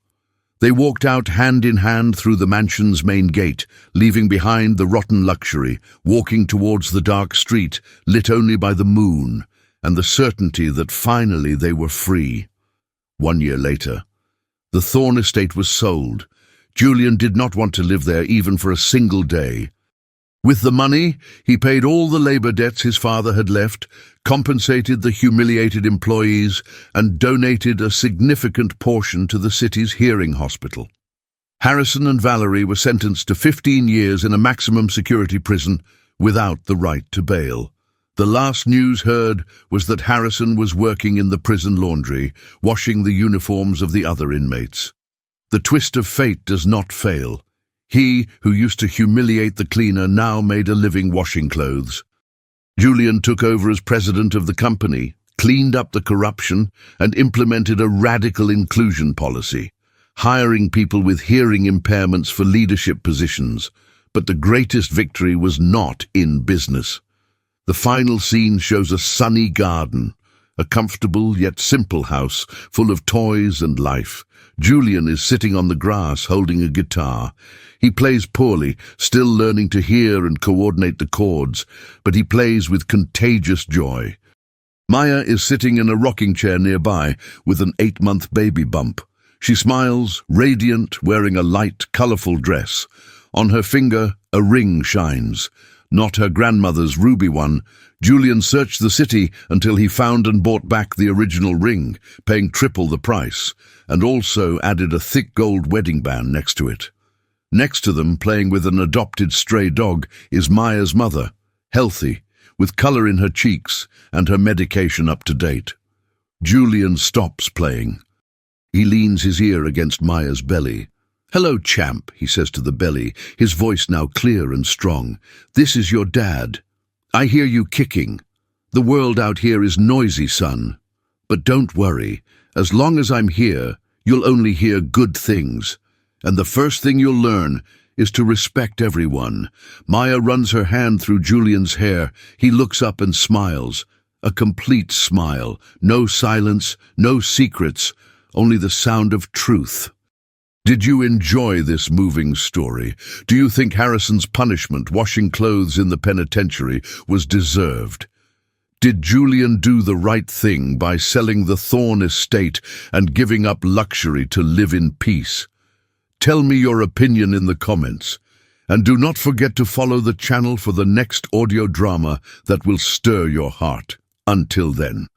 They walked out hand in hand through the mansion's main gate, leaving behind the rotten luxury, walking towards the dark street, lit only by the moon, and the certainty that finally they were free. 1 year later, the Thorne estate was sold. Julian did not want to live there even for a single day. With the money, he paid all the labor debts his father had left, compensated the humiliated employees, and donated a significant portion to the city's hearing hospital. Harrison and Valerie were sentenced to 15 years in a maximum security prison without the right to bail. The last news heard was that Harrison was working in the prison laundry, washing the uniforms of the other inmates. The twist of fate does not fail. He, who used to humiliate the cleaner, now made a living washing clothes. Julian took over as president of the company, cleaned up the corruption, and implemented a radical inclusion policy, hiring people with hearing impairments for leadership positions. But the greatest victory was not in business. The final scene shows a sunny garden, a comfortable yet simple house full of toys and life. Julian is sitting on the grass holding a guitar. He plays poorly, still learning to hear and coordinate the chords, but he plays with contagious joy. Maya is sitting in a rocking chair nearby with an 8-month baby bump. She smiles, radiant, wearing a light, colorful dress. On her finger, a ring shines. Not her grandmother's ruby one. Julian searched the city until he found and bought back the original ring, paying triple the price, and also added a thick gold wedding band next to it. Next to them, playing with an adopted stray dog, is Maya's mother, healthy, with color in her cheeks and her medication up to date. Julian stops playing. He leans his ear against Maya's belly. "Hello, champ," he says to the belly, his voice now clear and strong. "This is your dad. I hear you kicking. The world out here is noisy, son. But don't worry. As long as I'm here, you'll only hear good things. And the first thing you'll learn is to respect everyone." Maya runs her hand through Julian's hair. He looks up and smiles. A complete smile. No silence, no secrets, only the sound of truth. Did you enjoy this moving story? Do you think Harrison's punishment, washing clothes in the penitentiary, was deserved? Did Julian do the right thing by selling the Thorne estate and giving up luxury to live in peace? Tell me your opinion in the comments. And do not forget to follow the channel for the next audio drama that will stir your heart. Until then.